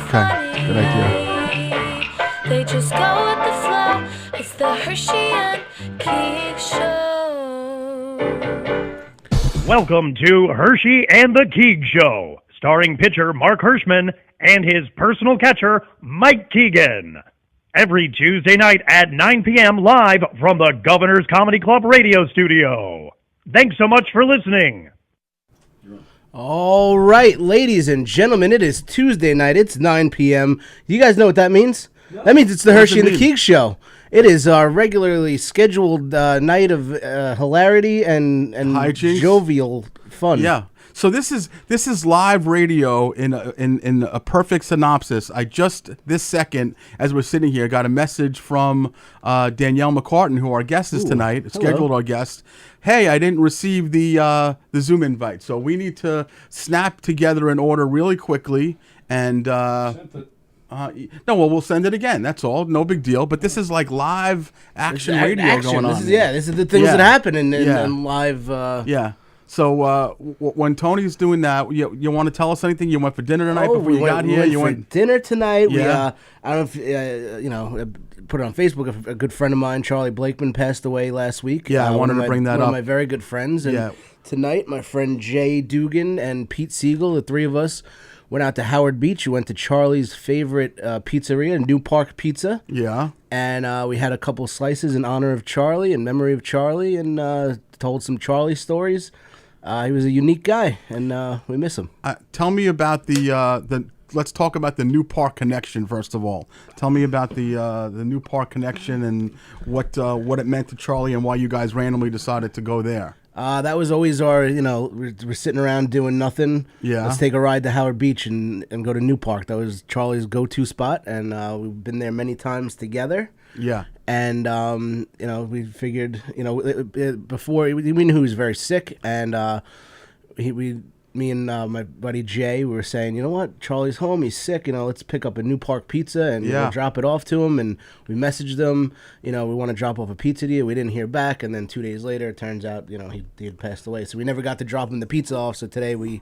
Okay, good idea. They just go with the flow. It's the Hershey and Keegs Show. Welcome to Hershey and the Keegs Show, starring pitcher Mark Hirschman and his personal catcher, Mike Keegan. Every Tuesday night at 9 p.m. live from the Governor's Comedy Club radio studio. Thanks so much for listening. All right, ladies and gentlemen, it is Tuesday night. It's 9 p.m. You guys know what that means? No. That means it's the Hershey and the Keegs Show. It is our regularly scheduled night of hilarity and jovial fun. Yeah. So this is live radio in a perfect synopsis. I just this second, as we're sitting here, got a message from Danielle McCartan, who our guest is tonight, scheduled our guest. Hey, I didn't receive the Zoom invite, so we need to snap together an order really quickly and. We'll send it again. That's all. No big deal. But this is like live action radio going on. This is the things that happen in live. Yeah. So when Tony's doing that, you want to tell us anything? You went for dinner tonight before you got here? You went for dinner tonight. Yeah. I don't know if put it on Facebook. A good friend of mine, Charlie Blakeman, passed away last week. Yeah, I wanted to bring that up. One of my very good friends. And tonight, my friend Jay Dugan and Pete Siegel, the three of us, went out to Howard Beach. We went to Charlie's favorite pizzeria, New Park Pizza. Yeah. And we had a couple slices in honor of Charlie, in memory of Charlie, and told some Charlie stories. He was a unique guy, and we miss him. Tell me about let's talk about the New Park connection, first of all. Tell me about the New Park connection and what it meant to Charlie and why you guys randomly decided to go there. That was always our, we're sitting around doing nothing. Yeah. Let's take a ride to Howard Beach and go to New Park. That was Charlie's go-to spot, and we've been there many times together. Yeah. And, we figured, before, we knew he was very sick, and me and my buddy Jay were saying, you know what, Charlie's home, he's sick, let's pick up a New Park pizza and we'll drop it off to him. And we messaged them, we want to drop off a pizza to you. We didn't hear back, and then 2 days later, it turns out, he had passed away. So we never got to drop him the pizza off, so today we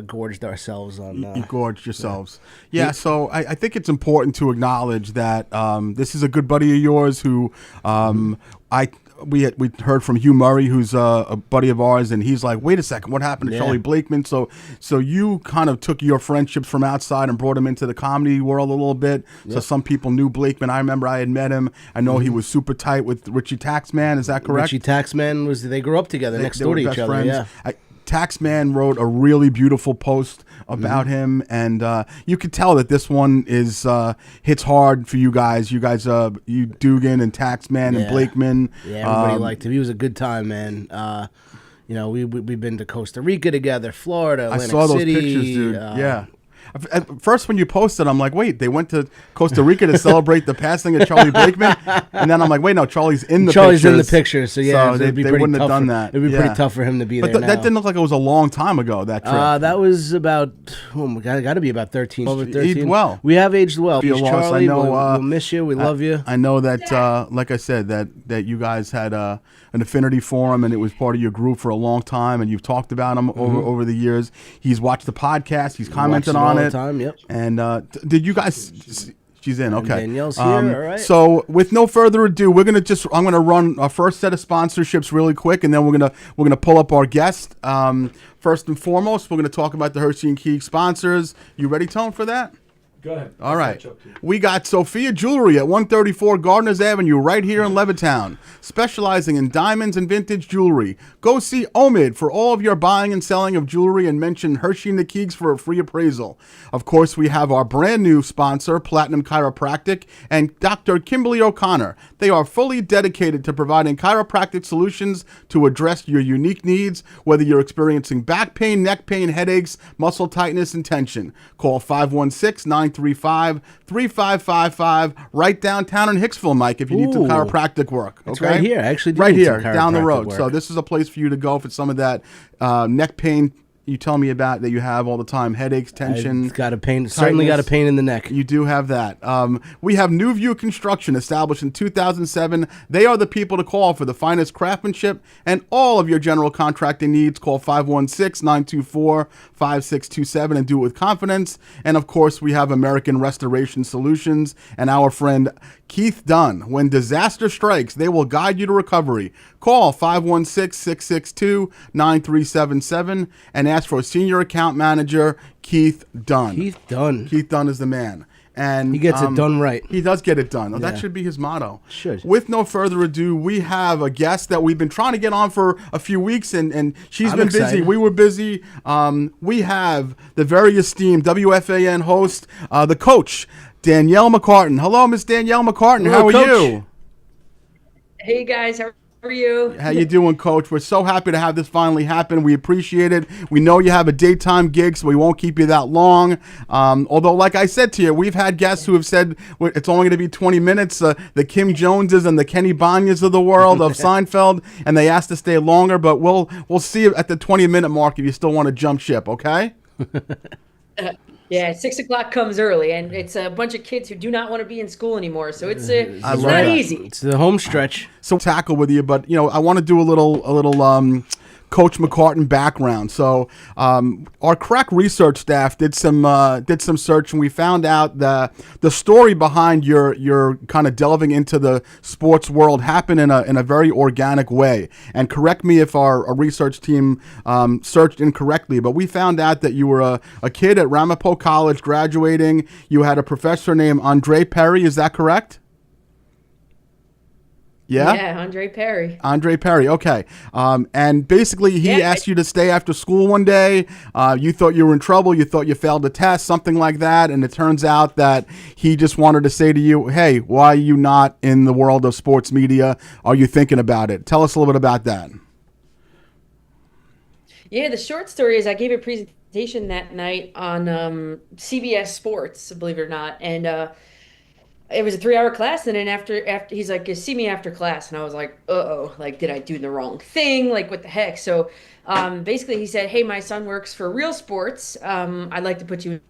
gorged ourselves on... you gorged yourselves. Yeah, so I think it's important to acknowledge that this is a good buddy of yours who we heard from Hugh Murray, who's a buddy of ours, and he's like, wait a second, what happened to Charlie Blakeman? So you kind of took your friendships from outside and brought him into the comedy world a little bit. Yep. So some people knew Blakeman. I remember I had met him. I know he was super tight with Richie Taxman. Is that correct? Richie Taxman they grew up together next door to each other. Friends. Yeah. Taxman wrote a really beautiful post about him, and you could tell that this one is hits hard for you guys. You guys, you Dugan and Taxman and Blakeman. Yeah, everybody liked him. He was a good time, man. We've been to Costa Rica together, Florida, Atlantic City. I saw those pictures, dude. Yeah. At first, when you posted, I'm like, wait, they went to Costa Rica to celebrate the passing of Charlie Blakeman? And then I'm like, wait, no, Charlie's in the pictures. So yeah, they wouldn't have done that. It'd be pretty tough for him to be there now. That didn't look like it was a long time ago, that trip. That was about, got to be about 13. Over 13. Aged well. We have aged well. Charlie, I know, we'll miss you. We love you. I know that, like I said, that you guys had an affinity for him, and it was part of your group for a long time, and you've talked about him over the years. He's watched the podcast. He's commented on it. All the time, yep. And did you guys? She's in. Okay. Danielle's here. All right. So with no further ado, I'm gonna run our first set of sponsorships really quick, and then we're gonna pull up our guest. First and foremost, we're gonna talk about the Hershey and Keegs sponsors. You ready, Tone, for that? Go ahead. All right. We got Sophia Jewelry at 134 Gardners Avenue right here in Levittown, specializing in diamonds and vintage jewelry. Go see Omid for all of your buying and selling of jewelry and mention Hershey and the Keegs for a free appraisal. Of course, we have our brand new sponsor, Platinum Chiropractic, and Dr. Kimberly O'Connor. They are fully dedicated to providing chiropractic solutions to address your unique needs, whether you're experiencing back pain, neck pain, headaches, muscle tightness, and tension. Call 516-935-3555 right downtown in Hicksville, Mike, if you need some chiropractic work. Okay? It's right here. Actually, right here, down the road. So this is a place for you to go for some of that neck pain, you tell me about that you have all the time, headaches, tension. I've got a pain, certainly got a pain in the neck. You do have that. We have New View Construction, established in 2007. They are the people to call for the finest craftsmanship and all of your general contracting needs. Call 516-924-5627 and do it with confidence. And of course, we have American Restoration Solutions and our friend Keith Dunn. When disaster strikes, they will guide you to recovery. Call 516-662-9377 and ask for a senior account manager, Keith Dunn. Keith Dunn. Keith Dunn is the man. And he gets it done right. He does get it done. Yeah. That should be his motto. Should. With no further ado, we have a guest that we've been trying to get on for a few weeks, and she's been busy. We were busy. We have the very esteemed WFAN host, the coach, Danielle McCartan. Hello, Miss Danielle McCartan. Hello, how are Coach. you? Hey, guys. How are you? How you doing, Coach? We're so happy to have this finally happen. We appreciate it. We know you have a daytime gig, so we won't keep you that long. Although, like I said to you, we've had guests who have said it's only going to be 20 minutes. The Kim Joneses and the Kenny Banyas of the world of Seinfeld, and they asked to stay longer. But we'll see at the 20-minute mark if you still want to jump ship. Okay? Yeah, 6 o'clock comes early, and it's a bunch of kids who do not want to be in school anymore. So it's not easy. It's the home stretch. So tackle with you, but I want to do a little Coach McCartan background. So our crack research staff did some search, and we found out that the story behind your kind of delving into the sports world happened in a very organic way. And correct me if our research team searched incorrectly, but we found out that you were a kid at Ramapo College graduating. You had a professor named Andre Perry. Is that correct? Yeah, Andre Perry. Andre Perry, okay. And basically he asked you to stay after school one day. You thought you were in trouble. You thought you failed a test, something like that. And it turns out that he just wanted to say to you, hey, why are you not in the world of sports media? Are you thinking about it? Tell us a little bit about that. Yeah, the short story is I gave a presentation that night on CBS Sports, believe it or not. And it was a 3-hour class, and then after he's like, see me after class, and I was like, like, did I do the wrong thing? Like, what the heck? So basically he said, hey, my son works for Real Sports. I'd like to put you in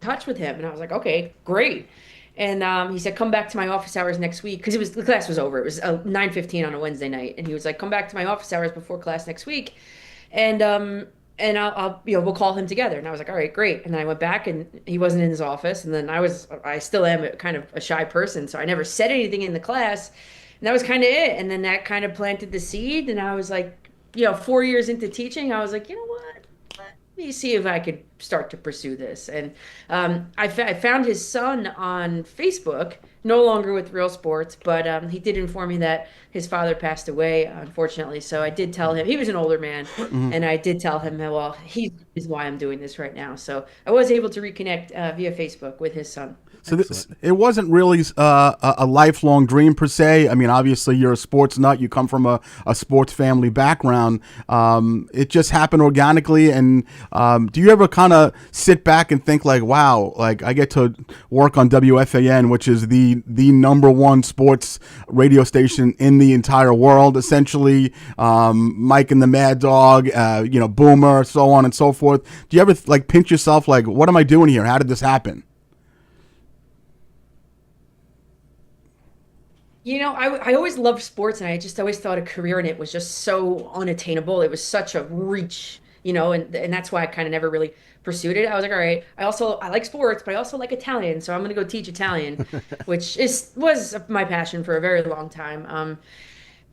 touch with him. And I was like, okay, great. And he said, come back to my office hours next week, because the class was over. It was 9:15 on a Wednesday night, and he was like, come back to my office hours before class next week, and I'll we'll call him together. And I was like, all right, great. And then I went back, and he wasn't in his office. And then I still am kind of a shy person, so I never said anything in the class. And that was kind of it. And then that kind of planted the seed. And I was like, 4 years into teaching, I was like, you know what? Let me see if I could start to pursue this. And I found his son on Facebook, no longer with Real Sports, but he did inform me that his father passed away, unfortunately. So I did tell him, he was an older man, and I did tell him, well, he is why I'm doing this right now. So I was able to reconnect via Facebook with his son. So it wasn't really a lifelong dream per se. I mean, obviously you're a sports nut. You come from a sports family background. It just happened organically. And do you ever kind of sit back and think like, wow, like I get to work on WFAN, which is the number one sports radio station in the entire world, essentially. Mike and the Mad Dog, Boomer, so on and so forth. Do you ever like pinch yourself like, what am I doing here? How did this happen? I always loved sports, and I just always thought a career in it was just so unattainable. It was such a reach, and that's why I kind of never really pursued it. I was like, all right, I like sports, but I also like Italian, so I'm going to go teach Italian, which was my passion for a very long time.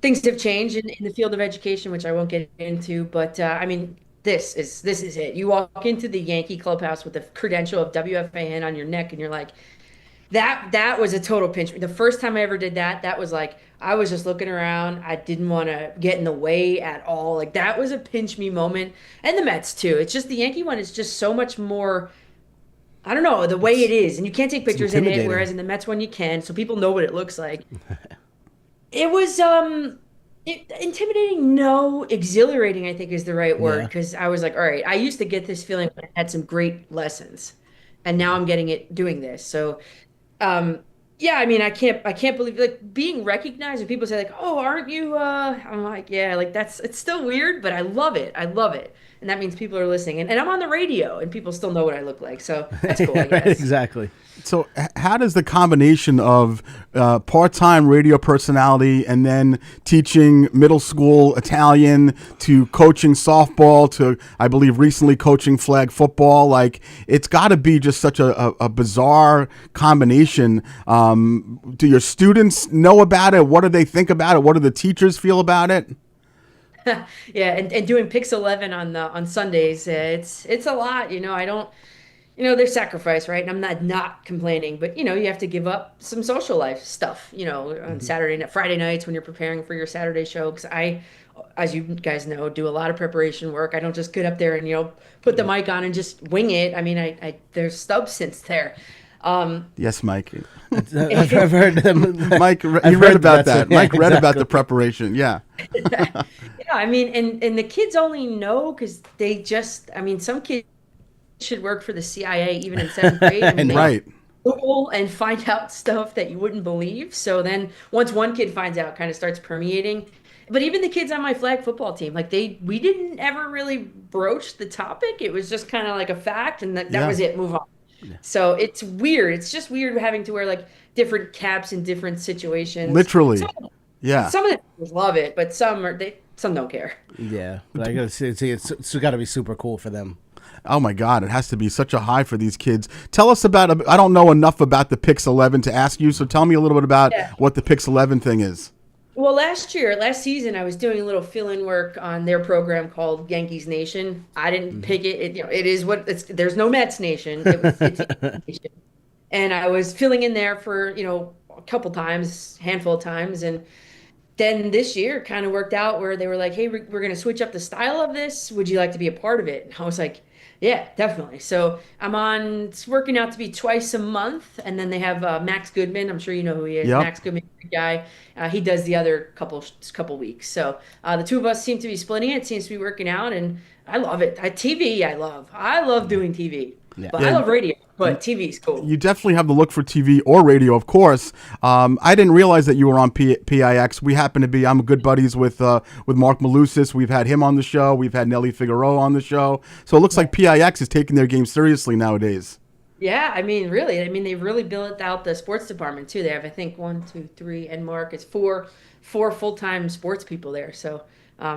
Things have changed in the field of education, which I won't get into, but I mean, this is it. You walk into the Yankee clubhouse with the credential of WFAN on your neck, and you're like, that was a total pinch. The first time I ever did that was like, I was just looking around. I didn't want to get in the way at all. Like, that was a pinch me moment. And the Mets too. It's just the Yankee one is just so much more, I don't know, the way it is. And you can't take pictures in it, whereas in the Mets one you can, so people know what it looks like. It was intimidating, no, exhilarating, I think is the right word, because I was like, all right, I used to get this feeling when I had some great lessons, and now I'm getting it doing this. So yeah, I mean, I can't believe, like, being recognized when people say like, oh, aren't you I'm like, yeah, like it's still weird, but I love it. and that means people are listening. And I'm on the radio, and people still know what I look like. So that's cool, I Right, guess. exactly. So, how does the combination of part-time radio personality and then teaching middle school Italian to coaching softball to, I believe, recently coaching flag football, like it's got to be just such a bizarre combination. Do your students know about it? What do they think about it? What do the teachers feel about it? Yeah, and doing Pix 11 on Sundays, it's a lot. I don't. There's sacrifice, right? And I'm not complaining, but you have to give up some social life stuff. On Friday nights when you're preparing for your Saturday show, because as you guys know, do a lot of preparation work. I don't just get up there and put the mic on and just wing it. I mean, I there's substance there. Yes, Mike. I've heard them. Mike, you I've read heard about that. that. Mike read about Exactly. the preparation. Yeah. Yeah, I mean, and the kids only know because some kids should work for the CIA even in seventh grade. I mean, they Right. Google and find out stuff that you wouldn't believe. So then once one kid finds out, it kind of starts permeating. But even the kids on my flag football team, like we didn't ever really broach the topic. It was just kind of like a fact, and that Yeah. was it. Move on. So it's weird. It's just weird having to wear like different caps in different situations. Literally. Yeah. Some of the kids love it, but some don't care. Yeah, but I gotta say, it's got to be super cool for them. Oh my God, it has to be such a high for these kids. Tell us about, I don't know enough about the Pix 11 to ask you, so tell me a little bit about what the Pix 11 thing is. Well, last season, I was doing a little fill-in work on their program called Yankees Nation. I didn't pick it. It is what it's. There's no Mets Nation. It's Yankees Nation. And I was filling in there for a couple times, handful of times, and then this year kind of worked out where they were like, "Hey, we're going to switch up the style of this. Would you like to be a part of it?" And I was like, yeah, definitely. So it's working out to be twice a month. And then they have Max Goodman. I'm sure you know who he is. Yep. Max Goodman, great guy. He does the other couple weeks. So the two of us seem to be splitting it. It seems to be working out. And I love it. TV, I love. I love doing TV. Yeah. But I love radio. But TV's cool. You definitely have the look for TV or radio, of course. I didn't realize that you were on PIX. We happen to be. I'm good buddies with Mark Malusis. We've had him on the show. We've had Nelly Figueroa on the show. So it looks like PIX is taking their game seriously nowadays. Yeah, I mean, really. I mean, they really built out the sports department too. They have, I think, 1, 2, 3, and Mark. It's four full-time sports people there. So.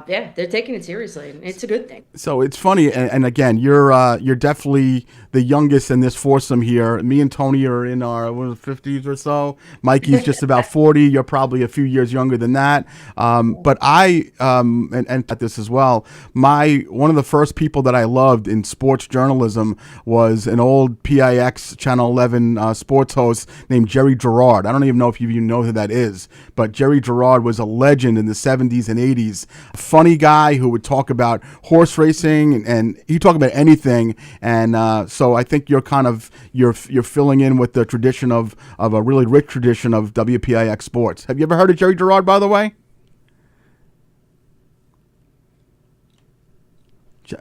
Yeah, they're taking it seriously, and it's a good thing. So it's funny, and again, you're definitely the youngest in this foursome here. Me and Tony are in our 50s or so. Mikey's just about 40. You're probably a few years younger than that. But I and at this as well. One of the first people that I loved in sports journalism was an old PIX Channel 11 sports host named Jerry Gerard. I don't even know if you even know who that is, but Jerry Gerard was a legend in the 70s and 80s. Funny guy who would talk about horse racing and he talked about anything. And so I think you're filling in with the tradition of a really rich tradition of WPIX sports. Have you ever heard of Jerry Gerard, by the way?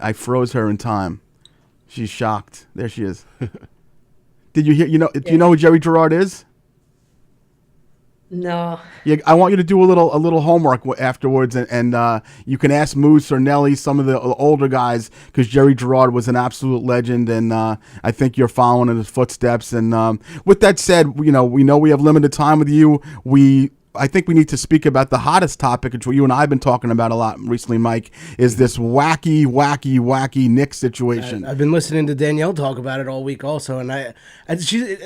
I froze her in time. She's shocked. There she is. Did you hear? Do you know who Jerry Gerard is? No. Yeah, I want you to do a little homework afterwards, and you can ask Moose or Nelly, some of the older guys, because Jerry Gerard was an absolute legend, and I think you're following in his footsteps. And with that said, we know we have limited time with you. I think we need to speak about the hottest topic, which you and I have been talking about a lot recently, Mike, is this wacky Knicks situation. I've been listening to Danielle talk about it all week also, and she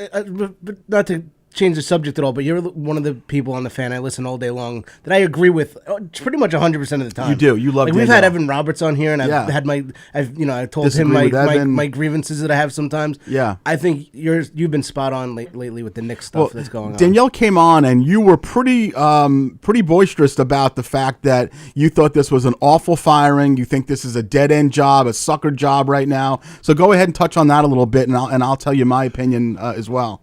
not to change the subject at all, but you're one of the people on the fan I listen all day long that I agree with pretty much 100% of the time. You do. You love We've had Danielle. Evan Roberts on here, and I've had I've told him Disagree with Evan. my grievances that I have sometimes. Yeah. I think you've been spot on lately with the Knicks stuff that's going on. Danielle came on, and you were pretty boisterous about the fact that you thought this was an awful firing. You think this is a dead end job, a sucker job right now. So go ahead and touch on that a little bit, and I'll tell you my opinion as well.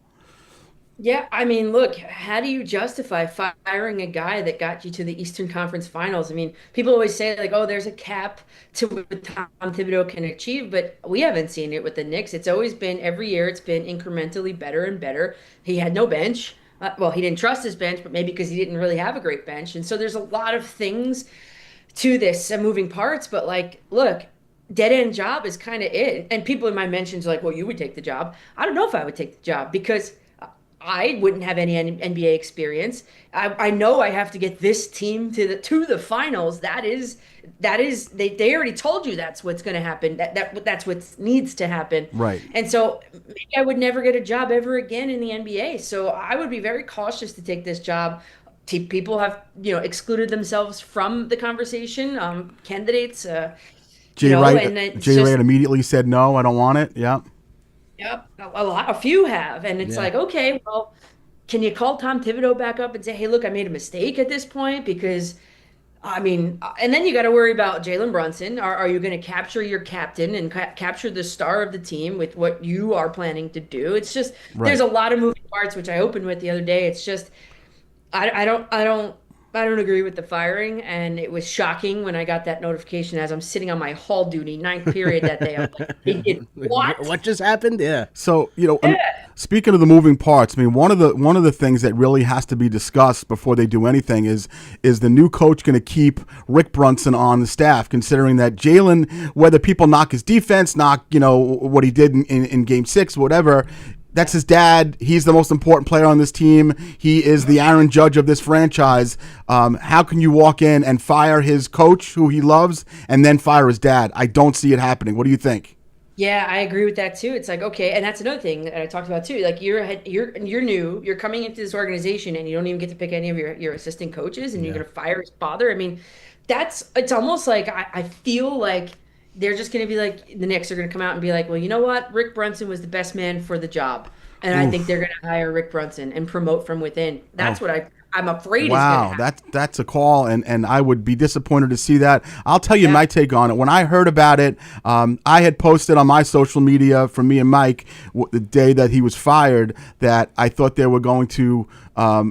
Yeah, I mean, look, how do you justify firing a guy that got you to the Eastern Conference Finals? I mean, people always say, like, oh, there's a cap to what Tom Thibodeau can achieve, but we haven't seen it with the Knicks. It's always been, every year, it's been incrementally better and better. He had no bench. Well, he didn't trust his bench, but maybe because he didn't really have a great bench. And so there's a lot of things to this, moving parts. But, like, look, dead end job is kind of it. And people in my mentions are like, well, you would take the job. I don't know if I would take the job because I wouldn't have any NBA experience. I know I have to get this team to the finals. That is they already told you that's what's going to happen. That's what needs to happen. Right. And so maybe I would never get a job ever again in the NBA. So I would be very cautious to take this job. People have excluded themselves from the conversation. Candidates. Jay Wright immediately said no. I don't want it. Yeah. Yep, a few have, and it's like, okay, well, can you call Tom Thibodeau back up and say, hey, look, I made a mistake at this point? Because, I mean, and then you got to worry about Jalen Brunson. Are you going to capture your captain and capture the star of the team with what you are planning to do? It's just there's a lot of moving parts, which I opened with the other day. It's just I don't agree with the firing, and it was shocking when I got that notification as I'm sitting on my hall duty, ninth period that day. I'm like, they did what? What just happened? Yeah. So speaking of the moving parts, I mean, one of the things that really has to be discussed before they do anything is the new coach going to keep Rick Brunson on the staff, considering that Jalen, whether people knock his defense, knock what he did in Game 6, whatever. That's his dad. He's the most important player on this team. He is the Aaron Judge of this franchise. How can you walk in and fire his coach, who he loves, and then fire his dad? I don't see it happening. What do you think? Yeah, I agree with that too. It's like, okay, and that's another thing that I talked about too. Like you're new, you're coming into this organization, and you don't even get to pick any of your assistant coaches, and you're gonna fire his father. I mean, it's almost like I feel like they're just going to be like, the Knicks are going to come out and be like, well, you know what? Rick Brunson was the best man for the job. And I think they're going to hire Rick Brunson and promote from within. That's what I'm afraid is going to happen. That's a call, and I would be disappointed to see that. I'll tell you my take on it. When I heard about it, I had posted on my social media from me and Mike the day that he was fired that I thought they were going to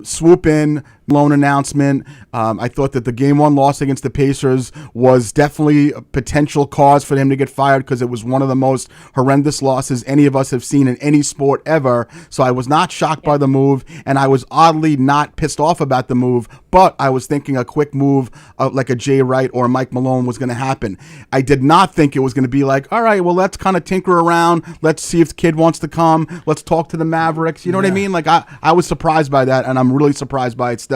swoop in, loan announcement. I thought that the Game 1 loss against the Pacers was definitely a potential cause for him to get fired because it was one of the most horrendous losses any of us have seen in any sport ever. So I was not shocked by the move, and I was oddly not pissed off about the move, but I was thinking a quick move like a Jay Wright or Mike Malone was going to happen. I did not think it was going to be like, all right, well, let's kind of tinker around. Let's see if the kid wants to come. Let's talk to the Mavericks. You know what I mean? Like I was surprised by that, and I'm really surprised by it still.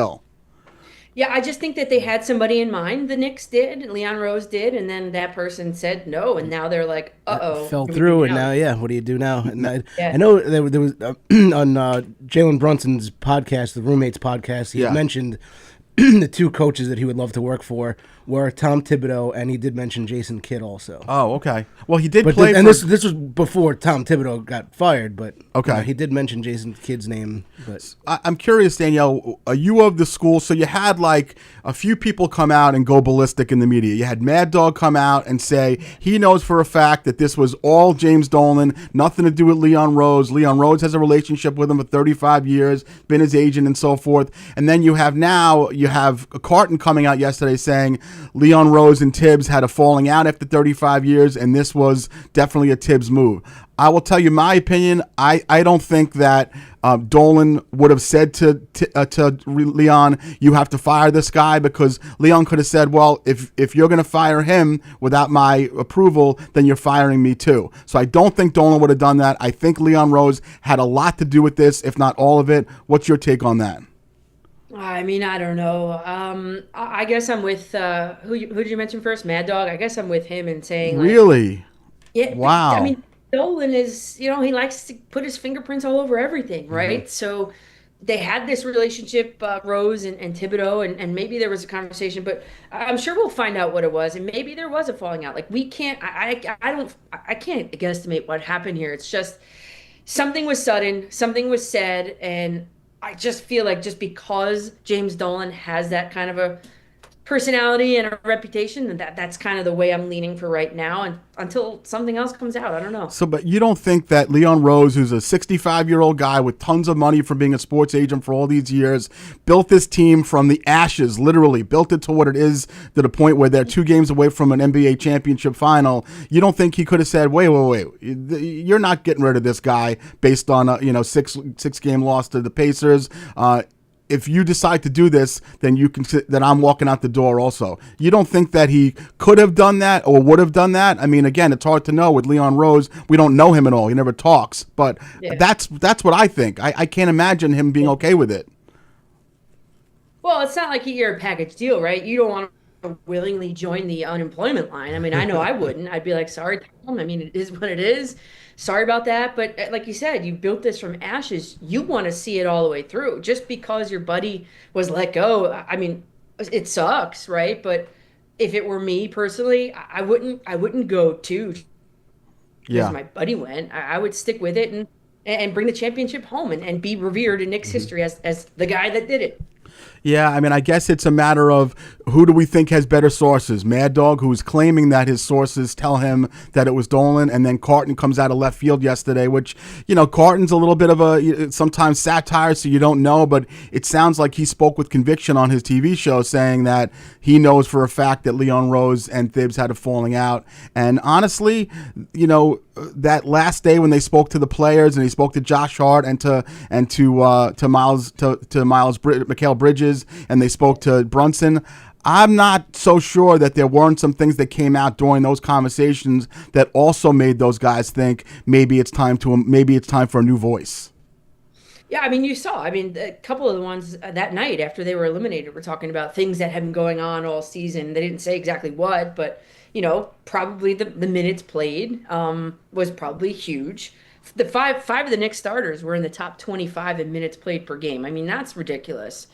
Yeah, I just think that they had somebody in mind. The Knicks did, Leon Rose did, and then that person said no, and now they're like, uh-oh. Fell through, and now, what do you do now? And I know there was on Jalen Brunson's podcast, the Roommates podcast, he mentioned the two coaches that he would love to work for were Tom Thibodeau, and he did mention Jason Kidd also. Oh, okay. Well, he did play this was before Tom Thibodeau got fired, but okay. He did mention Jason Kidd's name. But I'm curious, Danielle, are you of the school? So you had like a few people come out and go ballistic in the media. You had Mad Dog come out and say he knows for a fact that this was all James Dolan, nothing to do with Leon Rose. Leon Rose has a relationship with him for 35 years, been his agent and so forth. And then you have Carton coming out yesterday saying Leon Rose and Tibbs had a falling out after 35 years, and this was definitely a Tibbs move. I will tell you my opinion. I don't think that Dolan would have said to Leon, you have to fire this guy, because Leon could have said, well, if you're going to fire him without my approval, then you're firing me too. So I don't think Dolan would have done that. I think Leon Rose had a lot to do with this, if not all of it. What's your take on that? I mean, I don't know. I guess I'm with who did you mention first? Mad Dog. I guess I'm with him in saying, like, really? Yeah. Wow. I mean, Dolan is, he likes to put his fingerprints all over everything, right? Mm-hmm. So they had this relationship, Rose and Thibodeau, and maybe there was a conversation, but I'm sure we'll find out what it was, and maybe there was a falling out. Like, we can't. I can't guesstimate what happened here. It's just something was sudden, something was said, and I just feel like just because James Dolan has that kind of a personality and a reputation, that's kind of the way I'm leaning for right now, and until something else comes out, I don't know. So, but you don't think that Leon Rose, who's a 65-year-old guy with tons of money from being a sports agent for all these years, built this team from the ashes, literally built it to what it is, to the point where they're 2 games away from an NBA championship final? You don't think he could have said, wait, you're not getting rid of this guy based on a 6-game loss to the Pacers? if you decide to do this, then then I'm walking out the door also. You don't think that he could have done that or would have done that? I mean, again, it's hard to know with Leon Rose. We don't know him at all. He never talks. But that's what I think. I can't imagine him being okay with it. Well, it's not like you're a package deal, right? You don't want to willingly join the unemployment line. I mean, I know I wouldn't. I'd be like, sorry, Tom. I mean, it is what it is. Sorry about that. But like you said, you built this from ashes. You want to see it all the way through. Just because your buddy was let go, I mean, it sucks, right? But if it were me personally, I wouldn't go too. Because my buddy went. I would stick with it and bring the championship home and be revered in Knicks history as the guy that did it. Yeah, I mean, I guess it's a matter of who do we think has better sources? Mad Dog, who's claiming that his sources tell him that it was Dolan, and then Carton comes out of left field yesterday, which, Carton's a little bit of a sometimes satire, so you don't know, but it sounds like he spoke with conviction on his TV show saying that he knows for a fact that Leon Rose and Thibs had a falling out. And honestly, that last day when they spoke to the players and he spoke to Josh Hart and to Mikal Bridges and they spoke to Brunson, I'm not so sure that there weren't some things that came out during those conversations that also made those guys think maybe it's time for a new voice. Yeah, I mean, you saw. I mean, a couple of the ones that night after they were eliminated were talking about things that had been going on all season. They didn't say exactly what, but probably the minutes played was probably huge. The five of the Knicks starters were in the top 25 in minutes played per game. I mean, that's ridiculous.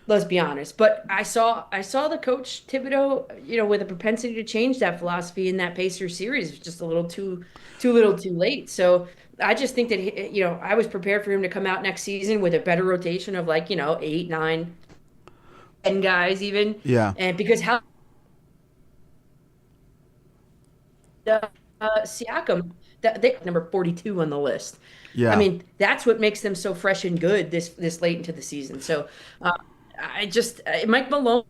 Let's be honest. But I saw the coach Thibodeau, with a propensity to change that philosophy in that Pacers series. It was just a little too late. So I just think that I was prepared for him to come out next season with a better rotation of 8, 9, 10 guys even. Yeah. And because Siakam, they number 42 on the list. Yeah. I mean, that's what makes them so fresh and good this late into the season. So Mike Malone,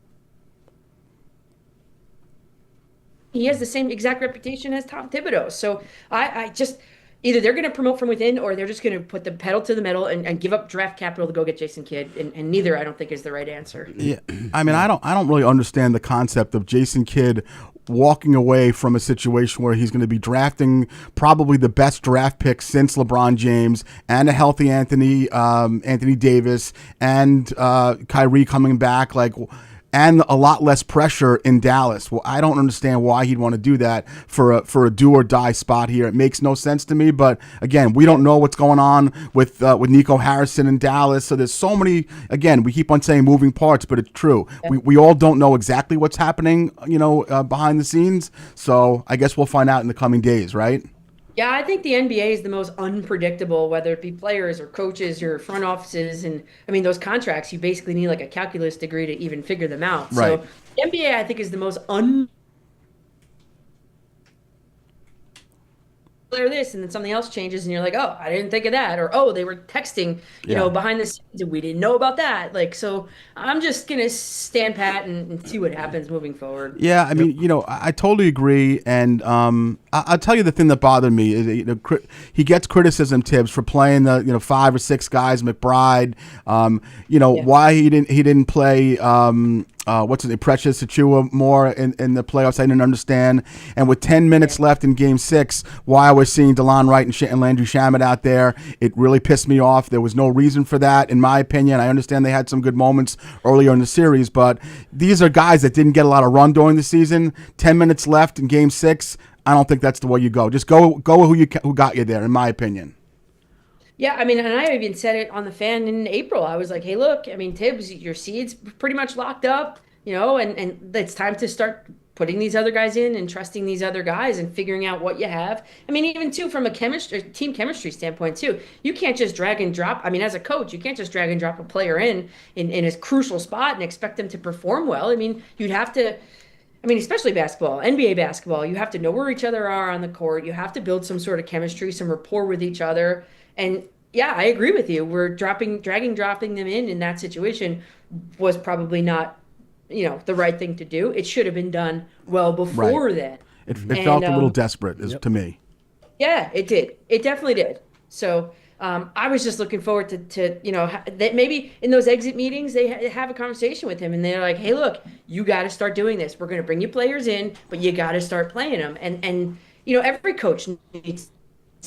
he has the same exact reputation as Tom Thibodeau. So I just either they're going to promote from within or they're just going to put the pedal to the metal and give up draft capital to go get Jason Kidd. And neither I don't think is the right answer. Yeah. I mean, I don't really understand the concept of Jason Kidd walking away from a situation where he's going to be drafting probably the best draft pick since LeBron James and a healthy Anthony Davis and Kyrie coming back, and a lot less pressure in Dallas. Well, I don't understand why he'd want to do that for a do or die spot here. It makes no sense to me. But again, we don't know what's going on with Nico Harrison in Dallas. So there's so many. Again, we keep on saying moving parts, but it's true. We all don't know exactly what's happening, behind the scenes. So I guess we'll find out in the coming days, right? Yeah, I think the NBA is the most unpredictable, whether it be players or coaches or front offices. And I mean, those contracts, you basically need a calculus degree to even figure them out. Right. So the NBA, I think, is the most this, and then something else changes and you're like, oh, I didn't think of that, or oh, they were texting behind the scenes and we didn't know about that. So I'm just gonna stand pat and see what happens moving forward. Yeah, I mean, I totally agree, and I'll tell you the thing that bothered me is he gets criticism, Tibbs, for playing the 5 or 6 guys, McBride, why he didn't play what's his name, Precious Achiuwa more in the playoffs. I didn't understand. And with 10 minutes left in Game 6, why we're seeing DeLon Wright and Landry Shamet out there, it really pissed me off. There was no reason for that, in my opinion. I understand they had some good moments earlier in the series, but these are guys that didn't get a lot of run during the season. 10 minutes left in Game 6. I don't think that's the way you go. Just go who got you there, in my opinion. Yeah, I mean, and I even said it on the Fan in April. I was like, hey, look, I mean, Tibbs, your seed's pretty much locked up, and it's time to start putting these other guys in and trusting these other guys and figuring out what you have. I mean, even too, from a team chemistry standpoint too, you can't just drag and drop. I mean, as a coach, you can't just drag and drop a player in a crucial spot and expect them to perform well. I mean, you'd have to. I mean, especially basketball, NBA basketball, you have to know where each other are on the court. You have to build some sort of chemistry, some rapport with each other. And yeah, I agree with you. We're dropping them in that situation was probably not, the right thing to do. It should have been done well before then. It felt a little desperate to me. Yeah, it did. It definitely did. So I was just looking forward to that maybe in those exit meetings they have a conversation with him and they're like, hey, look, you got to start doing this. We're going to bring you players in, but you got to start playing them. And every coach needs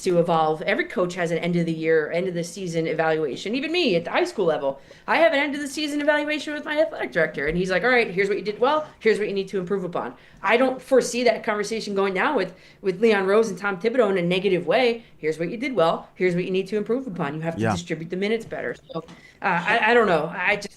to evolve. Every coach has an end of the year, end of the season evaluation. Even me at the high school level, I have an end of the season evaluation with my athletic director, and he's like, "All right, here's what you did well. Here's what you need to improve upon." I don't foresee that conversation going down with Leon Rose and Tom Thibodeau in a negative way. Here's what you did well. Here's what you need to improve upon. You have to distribute the minutes better. So I don't know.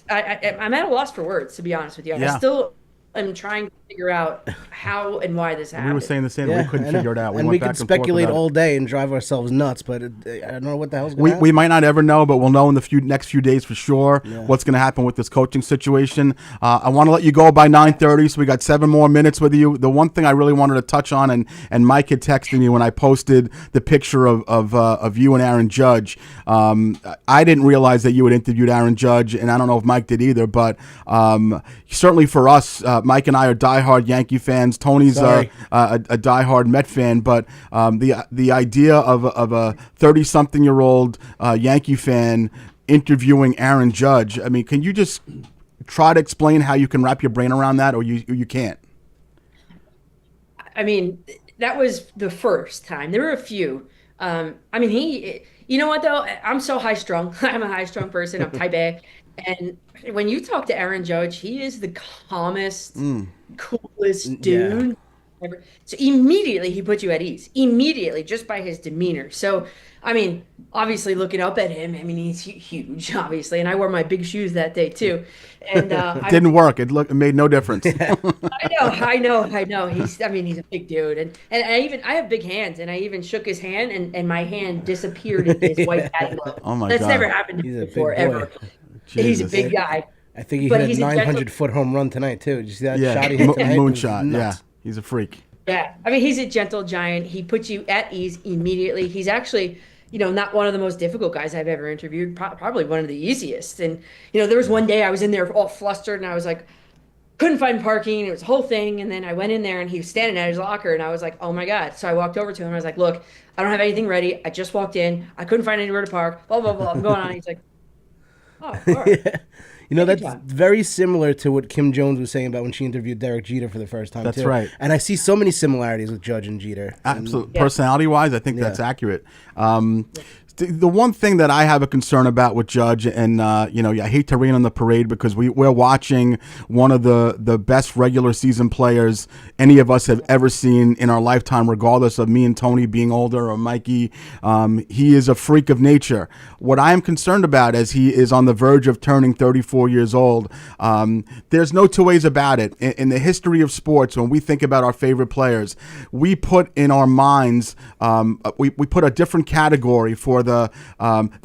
I'm at a loss for words, to be honest with you. I still am trying to figure out how and why this happened. We were saying the same. We couldn't figure it out. We could speculate all day and drive ourselves nuts, but I don't know what the hell's going to happen. We might not ever know, but we'll know in the next few days for sure what's going to happen with this coaching situation. I want to let you go by 9:30, so we got 7 more minutes with you. The one thing I really wanted to touch on, and Mike had texted me when I posted the picture of you and Aaron Judge. I didn't realize that you had interviewed Aaron Judge, and I don't know if Mike did either, but certainly for us, Mike and I are diehard Yankee fans. Tony's a diehard Met fan, but the idea of a 30-something-year-old Yankee fan interviewing Aaron Judge, I mean, can you just try to explain how you can wrap your brain around that, or you can't? I mean, that was the first time. There were a few. I mean, you know what though? I'm so high strung. I'm a high strung person. I'm type A. And when you talk to Aaron Judge, he is the calmest, coolest dude ever. So immediately he put you at ease. Immediately, just by his demeanor. So, I mean, obviously looking up at him, I mean, he's huge, obviously. And I wore my big shoes that day too. And it didn't work. It made no difference. I know. He's a big dude. And I have big hands, and I even shook his hand, and my hand disappeared in his white batting glove. Oh my That's God. never happened to me before, ever. He's a big guy. I think he hit a 900-foot home run tonight, too. Did you see that shot he hit tonight? Moonshot, yeah. He's a freak. Yeah. I mean, he's a gentle giant. He puts you at ease immediately. He's actually, not one of the most difficult guys I've ever interviewed, probably one of the easiest. And, there was one day I was in there all flustered, and I was like, couldn't find parking. It was a whole thing. And then I went in there, and he was standing at his locker, and I was like, oh, my God. So I walked over to him. I was like, look, I don't have anything ready. I just walked in. I couldn't find anywhere to park. Blah, blah, blah. I'm going on. He's like, oh, all right. Yeah. That's very similar to what Kim Jones was saying about when she interviewed Derek Jeter for the first time. That's right. And I see so many similarities with Judge and Jeter. Absolutely. Personality-wise, I think that's accurate. The one thing that I have a concern about with Judge, and I hate to rain on the parade because we're watching one of the best regular season players any of us have ever seen in our lifetime, regardless of me and Tony being older or Mikey. He is a freak of nature. What I am concerned about as he is on the verge of turning 34 years old, there's no two ways about it. In the history of sports, when we think about our favorite players, we put in our minds, we put a different category for the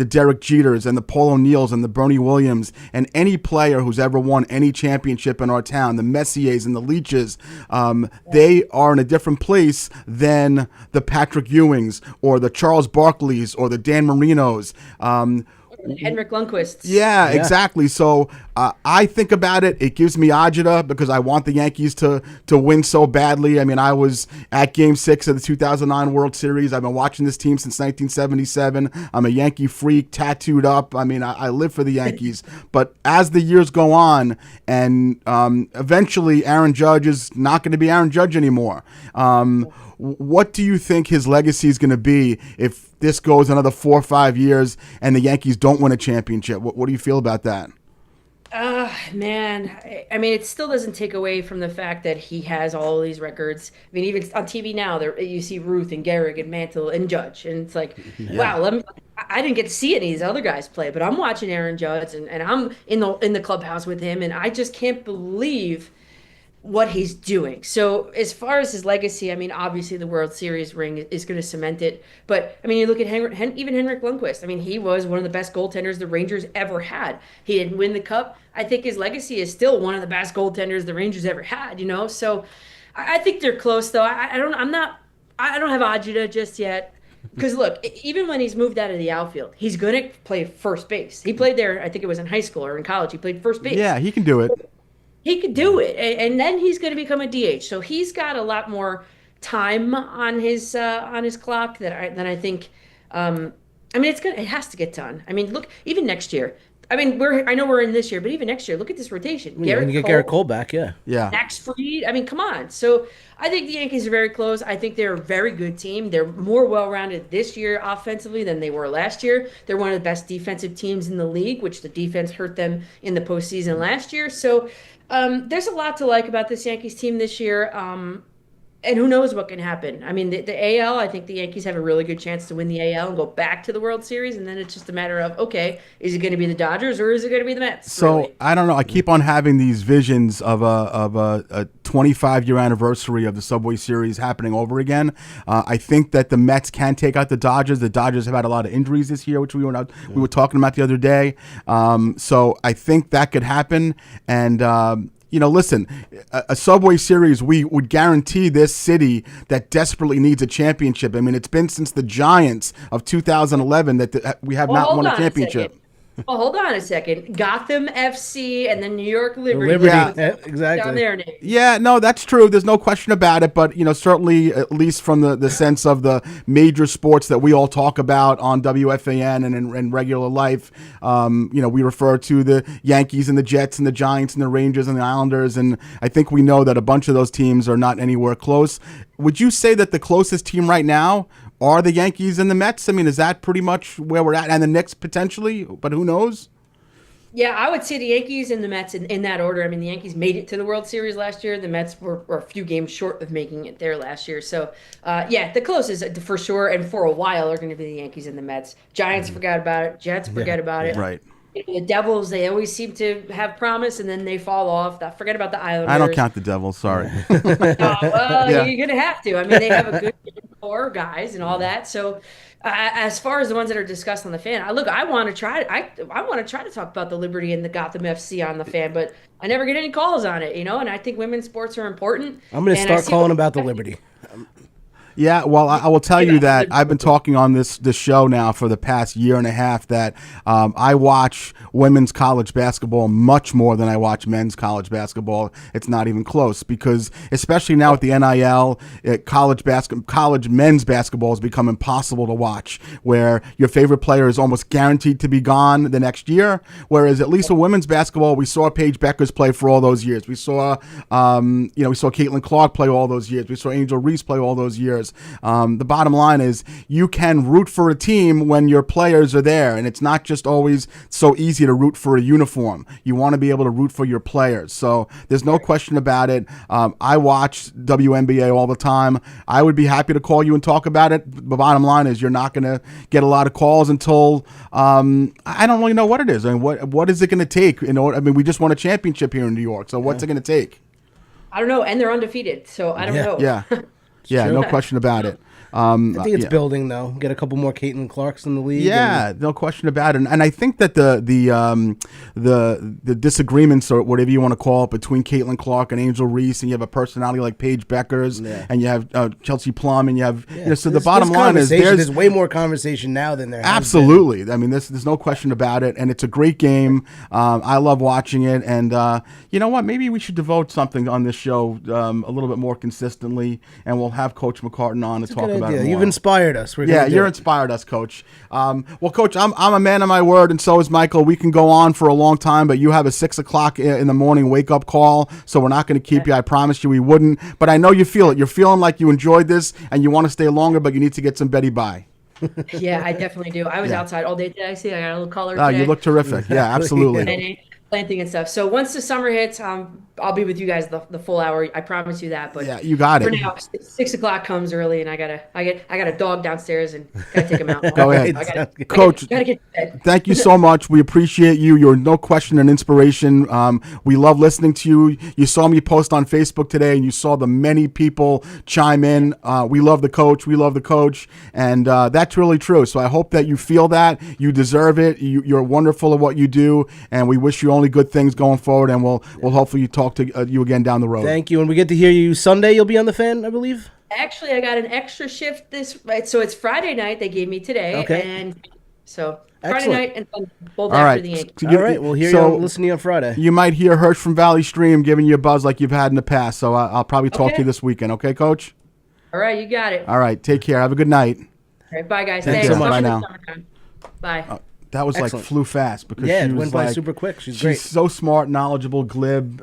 Derek Jeters and the Paul O'Neills and the Bernie Williams and any player who's ever won any championship in our town, the Messiers and the Leaches, they are in a different place than the Patrick Ewings or the Charles Barkleys or the Dan Marinos. Henrik Lundqvist. Yeah, exactly. So I think about it. It gives me agita because I want the Yankees to win so badly. I mean, I was at Game 6 of the 2009 World Series. I've been watching this team since 1977. I'm a Yankee freak, tattooed up. I mean, I live for the Yankees. But as the years go on, and eventually Aaron Judge is not going to be Aaron Judge anymore. What do you think his legacy is going to be if this goes another 4 or 5 years and the Yankees don't win a championship? What do you feel about that? Man, I mean, it still doesn't take away from the fact that he has all these records. I mean, even on TV now, you see Ruth and Gehrig and Mantle and Judge, and it's like, wow, I didn't get to see any of these other guys play, but I'm watching Aaron Judge, and I'm in the clubhouse with him, and I just can't believe what he's doing. So as far as his legacy, I mean, obviously the World Series ring is going to cement it. But, I mean, you look at even Henrik Lundqvist. I mean, he was one of the best goaltenders the Rangers ever had. He didn't win the Cup. I think his legacy is still one of the best goaltenders the Rangers ever had, So I think they're close, though. I don't have agita just yet. Because, look, even when he's moved out of the outfield, he's going to play first base. He played there, I think it was in high school or in college. He played first base. Yeah, he can do it. He could do it, and then he's going to become a DH. So he's got a lot more time on his clock than I think I mean, it has to get done. I mean, look, even next year. I mean, I know we're in this year, but even next year, look at this rotation. Yeah, when you get Garrett Cole back, yeah. Max Fried. I mean, come on. So I think the Yankees are very close. I think they're a very good team. They're more well-rounded this year offensively than they were last year. They're one of the best defensive teams in the league, which the defense hurt them in the postseason last year. So there's a lot to like about this Yankees team this year. And who knows what can happen. I mean, the AL, I think the Yankees have a really good chance to win the AL and go back to the World Series. And then it's just a matter of, okay, is it going to be the Dodgers or is it going to be the Mets? So, really? I don't know. I keep on having these visions of a 25-year anniversary of the Subway Series happening over again. I think that the Mets can take out the Dodgers. The Dodgers have had a lot of injuries this year, which we were talking about the other day. So I think that could happen. And listen, a Subway Series, we would guarantee this city that desperately needs a championship. I mean, it's been since the Giants of 2011 that we have not won a championship. Well, hold on a second. Gotham FC and then New York Liberty. Yeah, exactly. Down there, Nick. Yeah, no, that's true. There's no question about it. But, certainly, at least from the sense of the major sports that we all talk about on WFAN and in regular life, we refer to the Yankees and the Jets and the Giants and the Rangers and the Islanders. And I think we know that a bunch of those teams are not anywhere close. Would you say that the closest team right now are the Yankees and the Mets? I mean, is that pretty much where we're at? And the Knicks potentially, but who knows? Yeah, I would say the Yankees and the Mets in that order. I mean, the Yankees made it to the World Series last year. The Mets were a few games short of making it there last year. So, the closest for sure and for a while are going to be the Yankees and the Mets. Giants forgot about it. Jets forget about it. Right. The Devils, they always seem to have promise, and then they fall off. Forget about the Islanders. I don't count the Devils, sorry. You're going to have to. I mean, they have a good core guys and all that. So as far as the ones that are discussed on the fan, I want to try. I want to try to talk about the Liberty and the Gotham FC on the fan, but I never get any calls on it, And I think women's sports are important. I'm going to start calling about the Liberty. Yeah, well, I will tell you that I've been talking on this show now for the past year and a half that I watch women's college basketball much more than I watch men's college basketball. It's not even close because, especially now with the NIL, college men's basketball has become impossible to watch, where your favorite player is almost guaranteed to be gone the next year. Whereas at least with women's basketball, we saw Paige Beckers play for all those years. We saw, we saw Caitlin Clark play all those years. We saw Angel Reese play all those years. The bottom line is you can root for a team when your players are there, and it's not just always so easy to root for a uniform. You want to be able to root for your players. So there's no question about it. I watch WNBA all the time. I would be happy to call you and talk about it. The bottom line is you're not going to get a lot of calls until I don't really know what it is. I mean, what is it going to take? We just won a championship here in New York. So what's it going to take? I don't know, and they're undefeated, so I don't know. Yeah. Yeah, no question about it. I think it's building though. Get a couple more Caitlin Clarks in the league. Yeah, no question about it. And I think that the disagreements or whatever you want to call it between Caitlin Clark and Angel Reese, and you have a personality like Paige Beckers, and you have Chelsea Plum, and you have so the bottom line is there's way more conversation now than there has absolutely. I mean, there's no question about it, and it's a great game. I love watching it, and you know what? Maybe we should devote something on this show a little bit more consistently, and we'll have Coach McCartan on to talk about. You've inspired us. You're inspired us, Coach. Well, Coach, I'm a man of my word, and so is Michael. We can go on for a long time, but you have a 6 o'clock in the morning wake-up call, so we're not going to keep you. I promised you we wouldn't, but I know you feel it. You're feeling like you enjoyed this, and you want to stay longer, but you need to get some Betty Bye. Yeah, I definitely do. I was outside all day today. I got a little color today. You look terrific. Yeah, absolutely. Planting and stuff. So once the summer hits, I'll be with you guys the full hour. I promise you that. But yeah, you got it. For now, 6 o'clock comes early, and I got a dog downstairs, and gotta take him out. Go ahead, Coach. Gotta get to bed. Thank you so much. We appreciate you. You're no question an inspiration. We love listening to you. You saw me post on Facebook today, and you saw the many people chime in. We love the coach. We love the coach, and that's really true. So I hope that you feel that you deserve it. You're wonderful at what you do, and we wish you only good things going forward. And we'll hopefully talk to you again down the road. Thank you, and we get to hear you Sunday. You'll be on the fan, I believe. Actually, I got an extra shift so it's Friday night. They gave me today, and so Friday night and Sunday, both after the Yankees. All right, we'll hear you. Listen to you on Friday. You might hear Hersh from Valley Stream giving you a buzz like you've had in the past. So I'll probably talk to you this weekend. Okay, Coach? All right, you got it. All right, take care. Have a good night. All right, bye, guys. Thanks so much. Bye now. Bye. That was Excellent. like flew fast because Yeah, she it was went by like, super quick. She's great. so smart, knowledgeable, glib,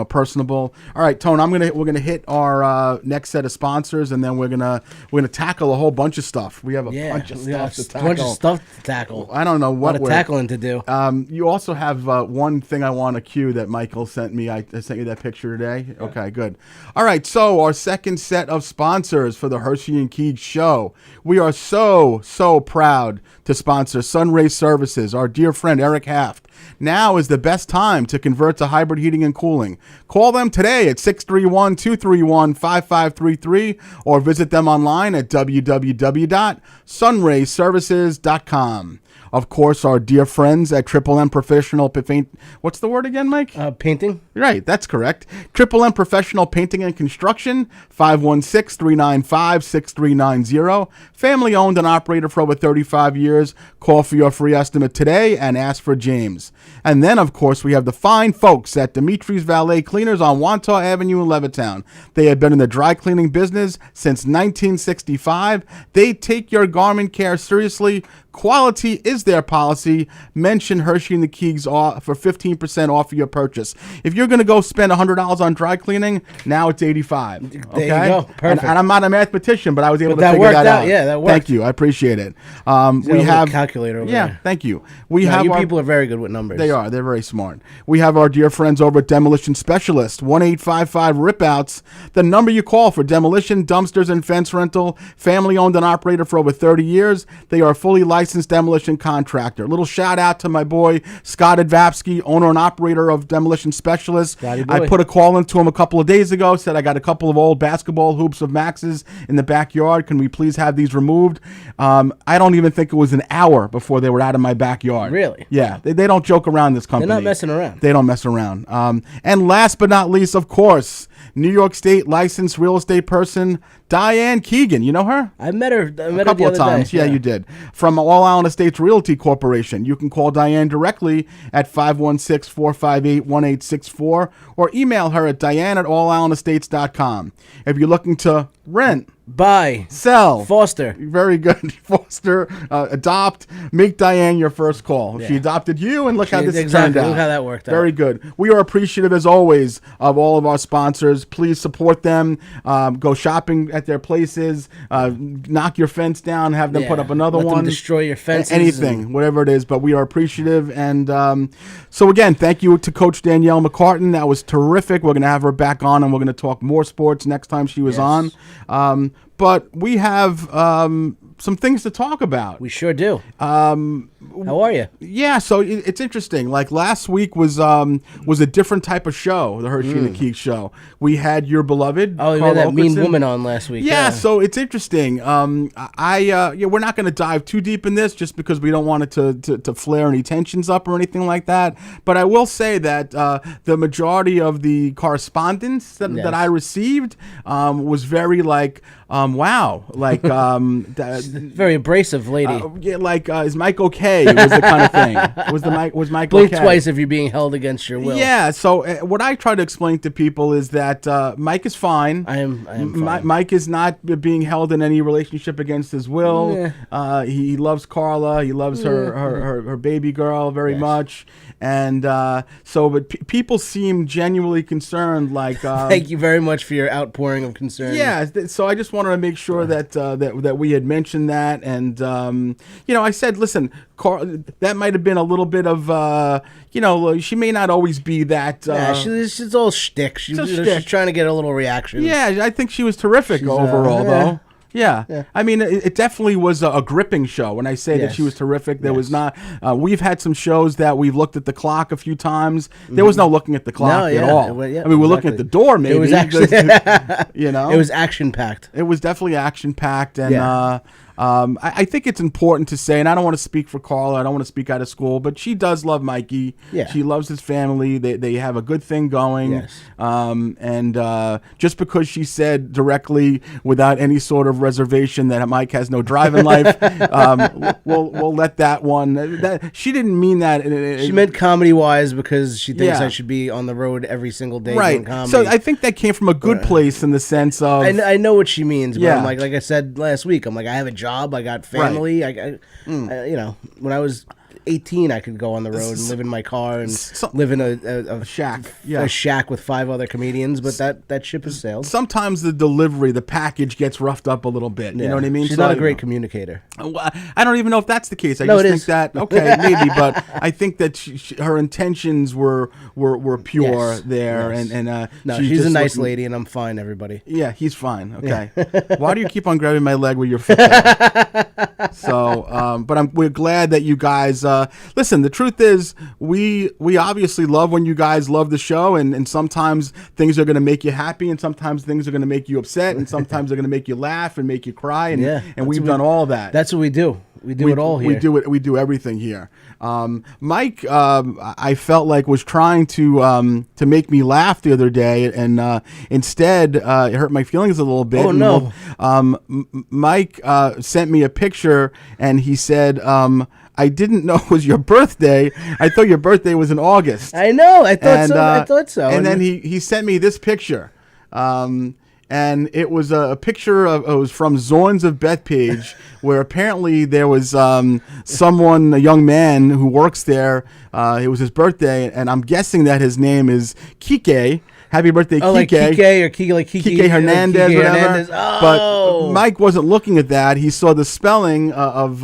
personable. All right, Tone, we're gonna hit our next set of sponsors, and then we're gonna tackle a whole bunch of stuff. We have a bunch of stuff to tackle. A bunch of stuff to tackle. I don't know what a lot of tackling to do. You also have one thing I want to cue that Michael sent me. I sent you that picture today. Yeah. Okay, good. All right, so our second set of sponsors for the Herschy and Keegs show. We are so proud to sponsor Sunray Services, our dear friend Eric Haft. Now is the best time to convert to hybrid heating and cooling. Call them today at 631-231-5533 or visit them online at www.sunrayservices.com. Of course, our dear friends at Triple M Professional Paint. What's the word again, Mike? Painting. Right, that's correct. Triple M Professional Painting and Construction, 516-395-6390. Family owned and operated for over 35 years. Call for your free estimate today and ask for James. And then, of course, we have the fine folks at Dimitri's Valet Cleaners on Wantagh Avenue in Levittown. They have been in the dry cleaning business since 1965. They take your garment care seriously. Quality is their policy. Mention Herschy and the Keegs for 15% off of your purchase. If you're going to go spend $100 on dry cleaning, now it's $85. There okay? you go. Perfect. And I'm not a mathematician, but I was able to that figure worked that out. Yeah, that worked. Thank you. I appreciate it. We have a calculator over there. Thank you. We have you people are very good with numbers. They are. They're very smart. We have our dear friends over at Demolition Specialist, 1-855-RIP-OUTS. The number you call for demolition, dumpsters, and fence rental. Family owned and operated for over 30 years. They are a fully licensed demolition contractor. Little shout out to my boy Scott Advapsky, owner and operator of Demolition Specialist. I put a call into him a couple of days ago, said I got a couple of old basketball hoops of Max's in the backyard. Can we please have these removed? I don't even think it was an hour before they were out of my backyard. Really? Yeah. They don't joke around, this company. They're not messing around. They don't mess around. And last but not least, of course, New York State licensed real estate person Diane Keegan. You know her? I met her. A couple of times. Yeah, you did. From All Island Estates Realty Corporation. You can call Diane directly at 516-458-1864 or email her at diane@allislandestates.com. If you're looking to rent, buy, sell, foster. Very good. Foster, adopt, make Diane your first call. Yeah. She adopted you, and look how this turned out. Look how that worked out. Very good. We are appreciative, as always, of all of our sponsors. Please support them. Go shopping at their places. Knock your fence down. Have them put up another Let one. them destroy your fences. Anything, whatever it is. But we are appreciative. And so, again, thank you to Coach Danielle McCartan. That was terrific. We're going to have her back on, and we're going to talk more sports next time she was on. But we have some things to talk about. We sure do. How are you? Yeah, so it's interesting. Like last week was a different type of show, the Herschy and the Keegs show. We had your beloved. Oh, we had that mean woman on last week. Yeah, so it's interesting. We're not going to dive too deep in this just because we don't want it to flare any tensions up or anything like that. But I will say that the majority of the correspondence that I received was very like. Wow, like very abrasive lady. Is Mike okay? Was the kind of thing. Was Mike Blink okay? twice if you're being held against your will. Yeah. So what I try to explain to people is that Mike is fine. I am fine. Mike is not being held in any relationship against his will. Yeah. He loves Carla. He loves her baby girl very much. And but people seem genuinely concerned. Like thank you very much for your outpouring of concern. Yeah. So I just wanted to make sure that we had mentioned that, and I said, listen, that might have been a little bit of she may not always be that. She's all shtick. She's trying to get a little reaction. Yeah, I think she was terrific overall, though. Yeah. I mean, it definitely was a gripping show. When I say that she was terrific, there was not. We've had some shows that we've looked at the clock a few times. There was no looking at the clock at all. We're looking at the door, maybe. It was actually, it was action packed. It was definitely action packed, and I think it's important to say, and I don't want to speak for Carla, I don't want to speak out of school, but she does love Mikey. Yeah. She loves his family. They have a good thing going. Yes. And just because she said directly, without any sort of reservation, that Mike has no driving life, we'll let that one. She didn't mean that. She meant comedy-wise because she thinks I should be on the road every single day doing comedy. So I think that came from a good place in the sense of... I know what she means, but I'm like I said last week, I'm like, I have a job. job. I got family. I you know, when I was 18, I could go on the road and live in my car and live in a shack. A shack with 5 other comedians, but that ship has sailed. Sometimes the delivery, the package gets roughed up a little bit. You know what I mean? She's not a great communicator. I don't even know if that's the case. I just think that, okay, maybe, but I think that her intentions were pure there. Yes. And no, she's a nice lady, and I'm fine, everybody. Yeah, he's fine. Okay. Why do you keep on grabbing my leg with your foot? So, but we're glad that you guys, listen, the truth is we obviously love when you guys love the show, and sometimes things are going to make you happy, and sometimes things are going to make you upset, and sometimes they're going to make you laugh and make you cry, and we've done all that. That's what we do. We do it all here. We do everything here. Mike, I felt like was trying to make me laugh the other day, and instead it hurt my feelings a little bit. Oh no! Mike sent me a picture, and he said, "I didn't know it was your birthday. I thought your birthday was in August." I know. I thought so. And then he sent me this picture. And it was a picture of, it was from Zorns of Bethpage, where apparently there was someone, a young man who works there. It was his birthday, and I'm guessing that his name is Kike. Happy birthday, Kike. Like Kike or Kike, like Kike Hernandez, Kike whatever. Hernandez. Oh. But Mike wasn't looking at that. He saw the spelling of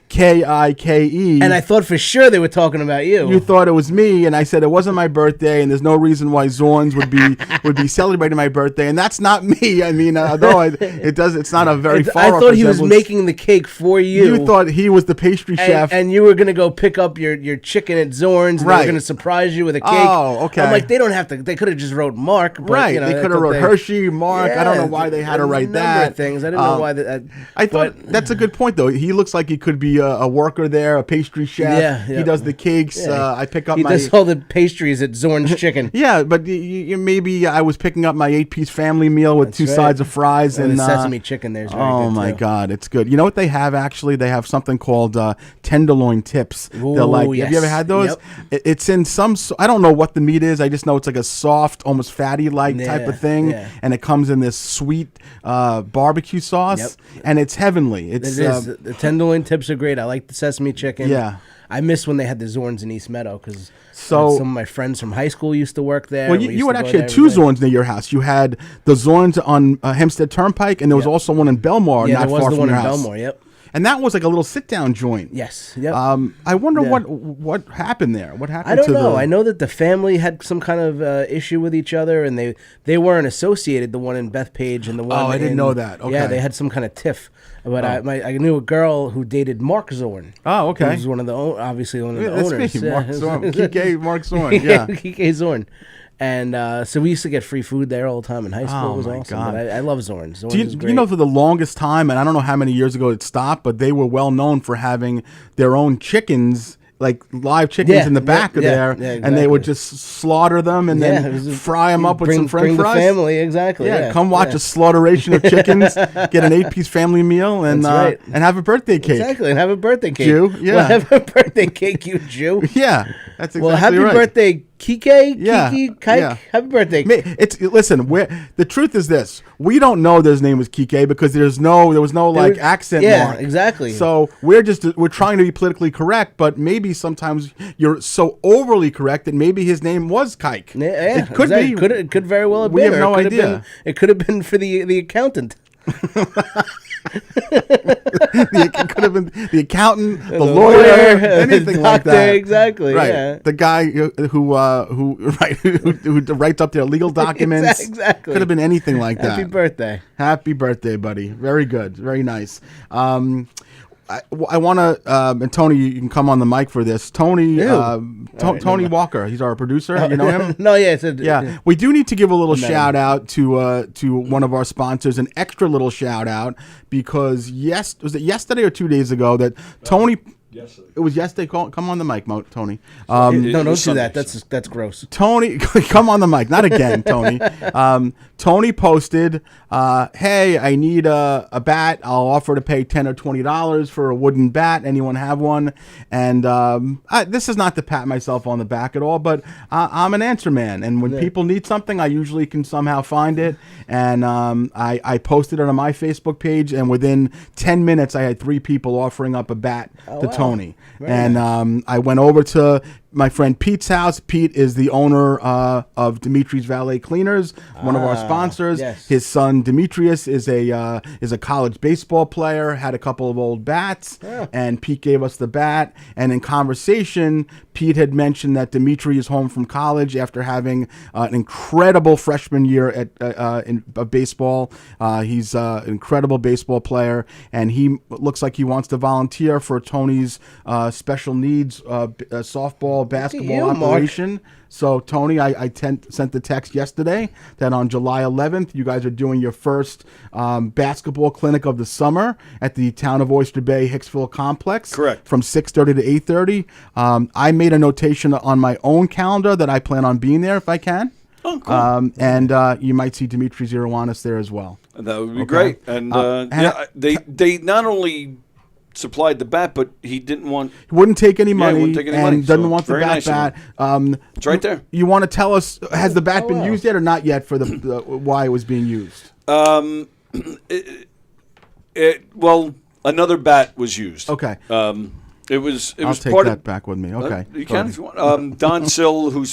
Kike. And I thought for sure they were talking about you. You thought it was me, and I said it wasn't my birthday, and there's no reason why Zorns would be celebrating my birthday, and that's not me. I mean, although it's not a very far. I thought he was making the cake for you. You thought he was the pastry chef, and you were gonna go pick up your chicken at Zorns, and they were gonna surprise you with a cake. Oh, okay. I'm like, they don't have to. They could have just wrote Mark, but, right? You know, they could have wrote Herschy, Mark. I don't know why they had to write that. Things I didn't know why that. I thought that's a good point, though. He looks like he could be a worker there, a pastry chef. Yeah. He does the cakes. Yeah. I pick up he does all the pastries at Zorn's Chicken. Yeah, but maybe I was picking up my 8-piece family meal with two sides of fries and the sesame chicken. There's oh my God, it's good. You know what they have actually? They have something called tenderloin tips. Ooh, they're like, yes. have you ever had those? Yep. It's in some. I don't know what the meat is. I just know it's like a soft, almost fatty-like type of thing, and it comes in this sweet barbecue sauce, and it's heavenly. It is. The tenderloin tips are great. I like the sesame chicken. Yeah. I miss when they had the Zorns in East Meadow because some of my friends from high school used to work there. Well, you had actually had 2 Zorns near your house. You had the Zorns on Hempstead Turnpike, and there was also one in Belmore, not far from your house. Belmore, yep. And that was like a little sit-down joint. Yes. Yep. I wonder what happened there. What happened? I don't know. I know that the family had some kind of issue with each other, and they weren't associated. The one in Bethpage and the one. Oh, I didn't know that. Okay. Yeah, they had some kind of tiff. But I knew a girl who dated Mark Zorn. Oh, okay. Who was one of the obviously one of the that's owners. Me, Mark Zorn. Kike Mark Zorn. Yeah. Kike Zorn. And so we used to get free food there all the time in high school. It was awesome. God. But I love Zorn's. Do you know, for the longest time, and I don't know how many years ago it stopped, but they were well known for having their own chickens, like live chickens in the back of there, exactly. and they would just slaughter them and then fry them up with some French fries. The family, exactly. Yeah, come watch a slaughteration of chickens, get an 8-piece family meal, and have a birthday cake. Exactly, and have a birthday cake. Jew, yeah. Well, have a birthday cake, you Jew. Yeah, that's exactly right. Well, happy birthday, Kike. Yeah, Kike. yeah. Happy birthday. Listen. The truth is this: we don't know that his name was Kike because there was no accent mark. Yeah, exactly. So we're trying to be politically correct, but maybe sometimes you're so overly correct that maybe his name was Kike. Yeah, it could be. It could very well have we been. We have no idea. It could have been for the accountant. It could have been the accountant, the lawyer, anything the like that. Exactly. Right. Yeah. The guy who writes up their legal documents. Exactly. Could have been anything like that. Happy birthday. Happy birthday, buddy. Very good. Very nice. I want to, and Tony, you can come on the mic for this. Tony, Tony Walker, he's our producer. You know him? No, yeah, yeah. We do need to give a little shout out to one of our sponsors, an extra little shout out, because was it yesterday or 2 days ago that Tony Yesterday. It was yesterday. Come on the mic, Tony. No, don't do Sunday, that. That's gross. Tony, come on the mic. Not again, Tony. Tony posted, hey, I need a bat. I'll offer to pay $10 or $20 for a wooden bat. Anyone have one? And this is not to pat myself on the back at all, but I'm an answer man. And when people need something, I usually can somehow find it. And I posted it on my Facebook page, and within 10 minutes, I had 3 people offering up a bat to Tony. Very nice. I went over to my friend Pete's house. Pete is the owner of Dimitri's Valet Cleaners, one of our sponsors. Yes. His son Demetrius is a college baseball player. Had a couple of old bats, and Pete gave us the bat. And in conversation, Pete had mentioned that Dimitri is home from college after having an incredible freshman year in baseball. He's an incredible baseball player, and he looks like he wants to volunteer for Tony's special needs softball, basketball operation. So, Tony, I sent the text yesterday that on July 11th, you guys are doing your first basketball clinic of the summer at the Town of Oyster Bay Hicksville Complex. Correct. From 6:30 to 8:30. I made a notation on my own calendar that I plan on being there if I can. Oh, cool. And you might see Dimitri Zirawanis there as well. That would be great. And they not only supplied the bat, but he wouldn't take any money, and doesn't want the bat. It's right there. You want to tell us, has the bat been used yet or not yet for the why it was being used? Well, another bat was used. Okay. It was I'll take part that back with me. Okay. You can if you want. Don Sill, we're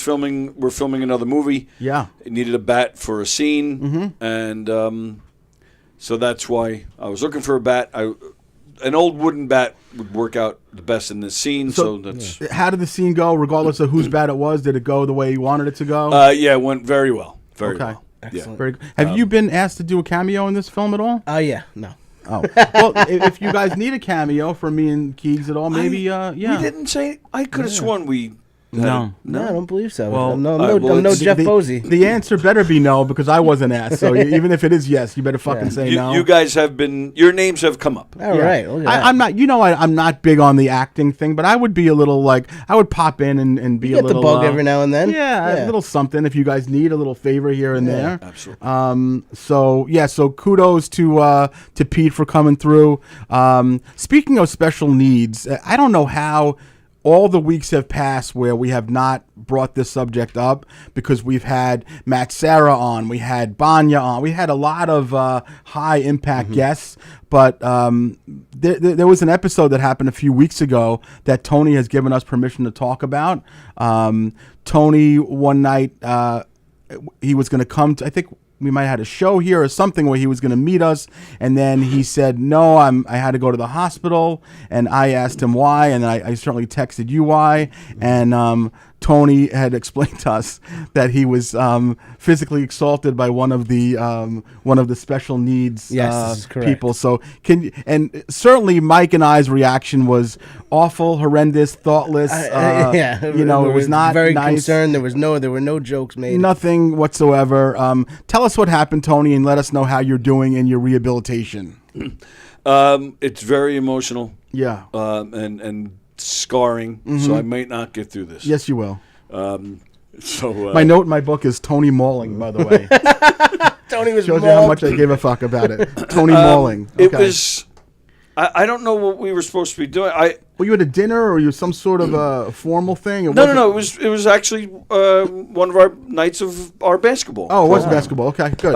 filming another movie. Yeah. He needed a bat for a scene, and so that's why I was looking for a bat. An old wooden bat would work out the best in this scene. So that's how did the scene go? Regardless of whose bat it was, did it go the way you wanted it to go? Yeah, it went very well. Very well. Excellent. Yeah. Very good. Have you been asked to do a cameo in this film at all? Yeah, no. Oh, well, if you guys need a cameo for me and Keegs at all, maybe, yeah. We didn't say. I could have sworn we. No, I don't believe so. Well, I'm no Jeff Posey. The answer better be no, because I wasn't asked. So even if it is yes, you better fucking say no. You guys have been. Your names have come up. All right. Look at that. I'm not. I'm not big on the acting thing, but I would be a little I would pop in and be a little. Get the bug every now and then. Yeah, a little something if you guys need a little favor here and there. Absolutely. So kudos to Pete for coming through. Speaking of special needs, I don't know how all the weeks have passed where we have not brought this subject up, because we've had Matt Sarah on, we had Banya on, we had a lot of high impact guests, but there was an episode that happened a few weeks ago that Tony has given us permission to talk about. Tony, one night, he was going to come to, I think we might have had a show here or something where he was going to meet us, and then he said no, I had to go to the hospital, and I asked him why, and I certainly texted you why, and Tony had explained to us that he was physically assaulted by one of the special needs people. So and certainly Mike and I's reaction was awful, horrendous, thoughtless. It was not very nice. concerned. There were no jokes made. Nothing whatsoever. Tell us what happened, Tony, and let us know how you're doing in your rehabilitation. It's very emotional. Yeah. And scarring, so I might not get through this. Yes, you will. My note in my book is Tony mauling, by the way. Tony was shows you how much I gave a fuck about it. Tony mauling. Okay. It was. I don't know what we were supposed to be doing. Were you at a dinner, or were you some sort of a formal thing? No. It was actually one of our nights of our basketball. Oh, it was basketball. Okay, good.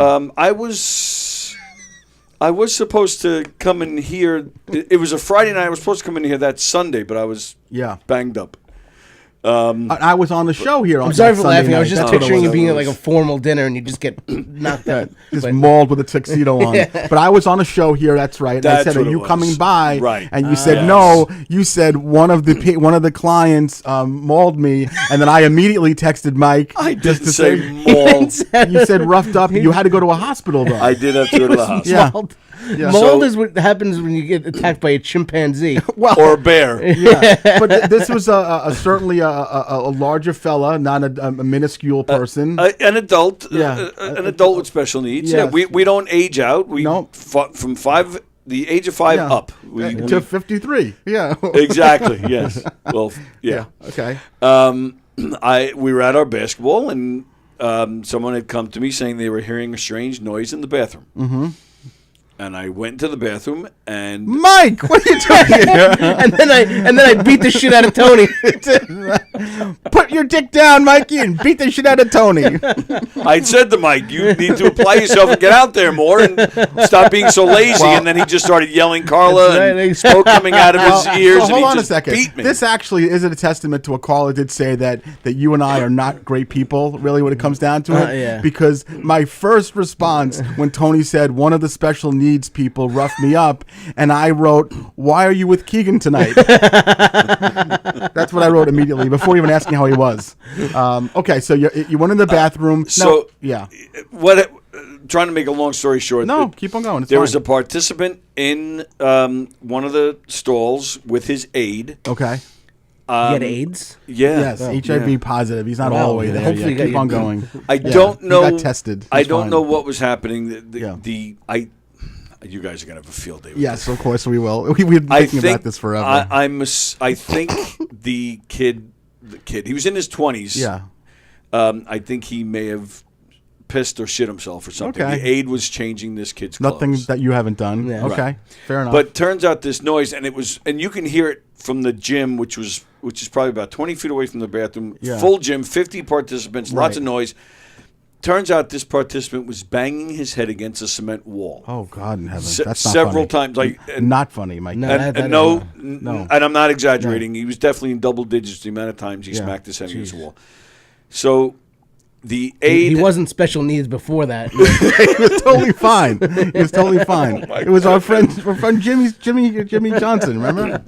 I was supposed to come in here. It was a Friday night. I was supposed to come in here that Sunday, but I was banged up. I was on the show here. I'm sorry for laughing. I was just picturing you being at like a formal dinner and you just get knocked out. Just mauled with a tuxedo on. But I was on a show here. That's right. And I said, "Are you coming by?" Right. And you said no. You said one of the clients mauled me, and then I immediately texted Mike. I didn't say mauled. You said roughed up. You had to go to a hospital though. I did have to go to the hospital. Yeah. Mauled. Yeah. Mold is what happens when you get attacked by a chimpanzee. Or a bear. Yeah, but this was certainly a larger fella, not a minuscule person. An adult. Yeah. An adult with special needs. Yes. Yeah, we don't age out. We Nope. from 5 the age of 5 up. To 53. Yeah. Exactly. Yes. Well. Yeah. Okay. We were at our basketball, and someone had come to me saying they were hearing a strange noise in the bathroom. Mm-hmm. And I went into the bathroom, and Mike, what are you doing? and then I beat the shit out of Tony. Put your dick down, Mikey, and beat the shit out of Tony. I said to Mike, "You need to apply yourself and get out there more, and stop being so lazy." And then he just started yelling Carla, and smoke coming out of his ears. So and hold he on a just second. beat me. This actually isn't a testament to what Carla did say that you and I are not great people, really, when it comes down to it. Yeah. Because my first response when Tony said one of the special needs people roughed me up, and I wrote, "Why are you with Keegan tonight?" That's what I wrote immediately before even asking how he was. Okay, so you went in the bathroom. Trying to make a long story short. No, keep on going. There was a participant in one of the stalls with his aide. Okay. He had AIDS? Yeah. Yes, HIV positive. He's not all the way there. Hopefully Keep on going. I don't know. He got tested. I He's don't fine. know what was happening. You guys are gonna have a field day with Yes, this. of course we will. We've been thinking about this forever. I think the kid, he was in his 20s. Yeah. I think he may have pissed or shit himself or something. Okay. The aide was changing this kid's Nothing clothes. that you haven't done. Yeah. Okay, Right. fair enough. But turns out this noise, and you can hear it from the gym, which is probably about 20 feet away from the bathroom. Yeah. Full gym, 50 participants, lots Right. of noise. Turns out this participant was banging his head against a cement wall. Oh God in heaven, that's not several funny. times. Not funny, Mike. No. And, That and is no. and I'm not exaggerating. He was definitely in double digits the amount of times he smacked his head against the wall. So the aide, He wasn't special needs before that. He was totally fine. He was totally fine. It was our friend Jimmy Johnson. Remember?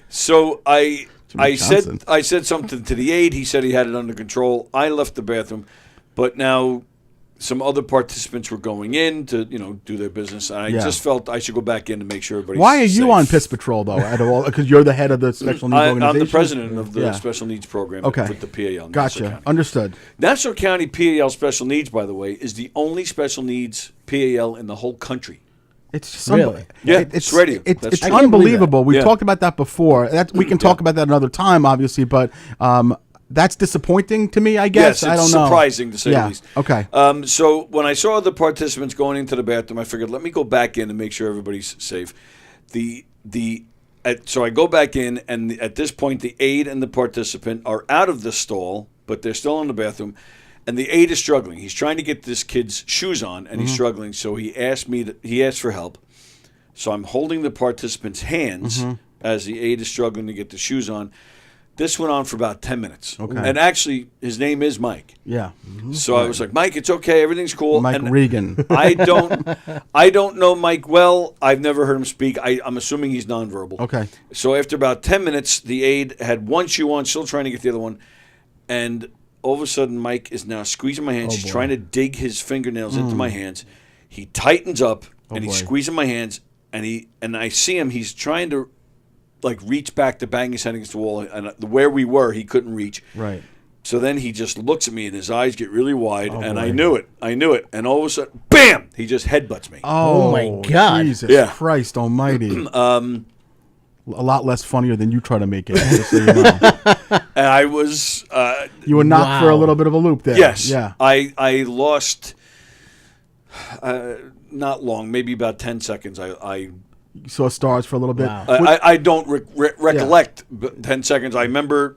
So I Johnson. said something to the aide. He said he had it under control. I left the bathroom, but now some other participants were going in to do their business, and I just felt I should go back in to make sure everybody's Why are you safe. on piss patrol though? At all? Because you're the head of the special needs organization. I'm the president of the Yeah. special needs program Okay. with the PAL. Nassau Gotcha. County. Understood. Nassau County PAL Special Needs, by the way, is the only special needs PAL in the whole country. It's just Really? Yeah, it's radio. That's It's true. I can't believe unbelievable. We've Yeah. talked about that before. We can talk about that another time, obviously, but that's disappointing to me, I guess. Yes, it's I don't know. surprising to say the least. Okay. So when I saw the participants going into the bathroom, I figured, let me go back in and make sure everybody's safe. So I go back in, and at this point, the aide and the participant are out of the stall, but they're still in the bathroom. And the aide is struggling. He's trying to get this kid's shoes on, and he's struggling. So he asked for help. So I'm holding the participant's hands as the aide is struggling to get the shoes on. This went on for about 10 minutes. Okay. And actually, his name is Mike. Yeah. So I was like, Mike, it's okay. Everything's cool. Mike And Regan. I don't know Mike well. I've never heard him speak. I'm assuming he's nonverbal. Okay. So after about 10 minutes, the aide had one shoe on, still trying to get the other one. And all of a sudden, Mike is now squeezing my hands. He's trying to dig his fingernails into my hands. He tightens up, and he's squeezing my hands. And I see him. He's trying to reach back to bang his head against the wall. And where we were, he couldn't reach. Right. So then he just looks at me, and his eyes get really wide. And I knew it. And all of a sudden, bam! He just headbutts me. Oh, my God. Jesus Yeah. Christ almighty. A lot less funnier than you try to make it, just so you know. And I was... You were knocked for a little bit of a loop there. Yes. Yeah. I lost... not long, maybe about 10 seconds. I You saw stars for a little bit. Wow. I don't recollect 10 seconds. I remember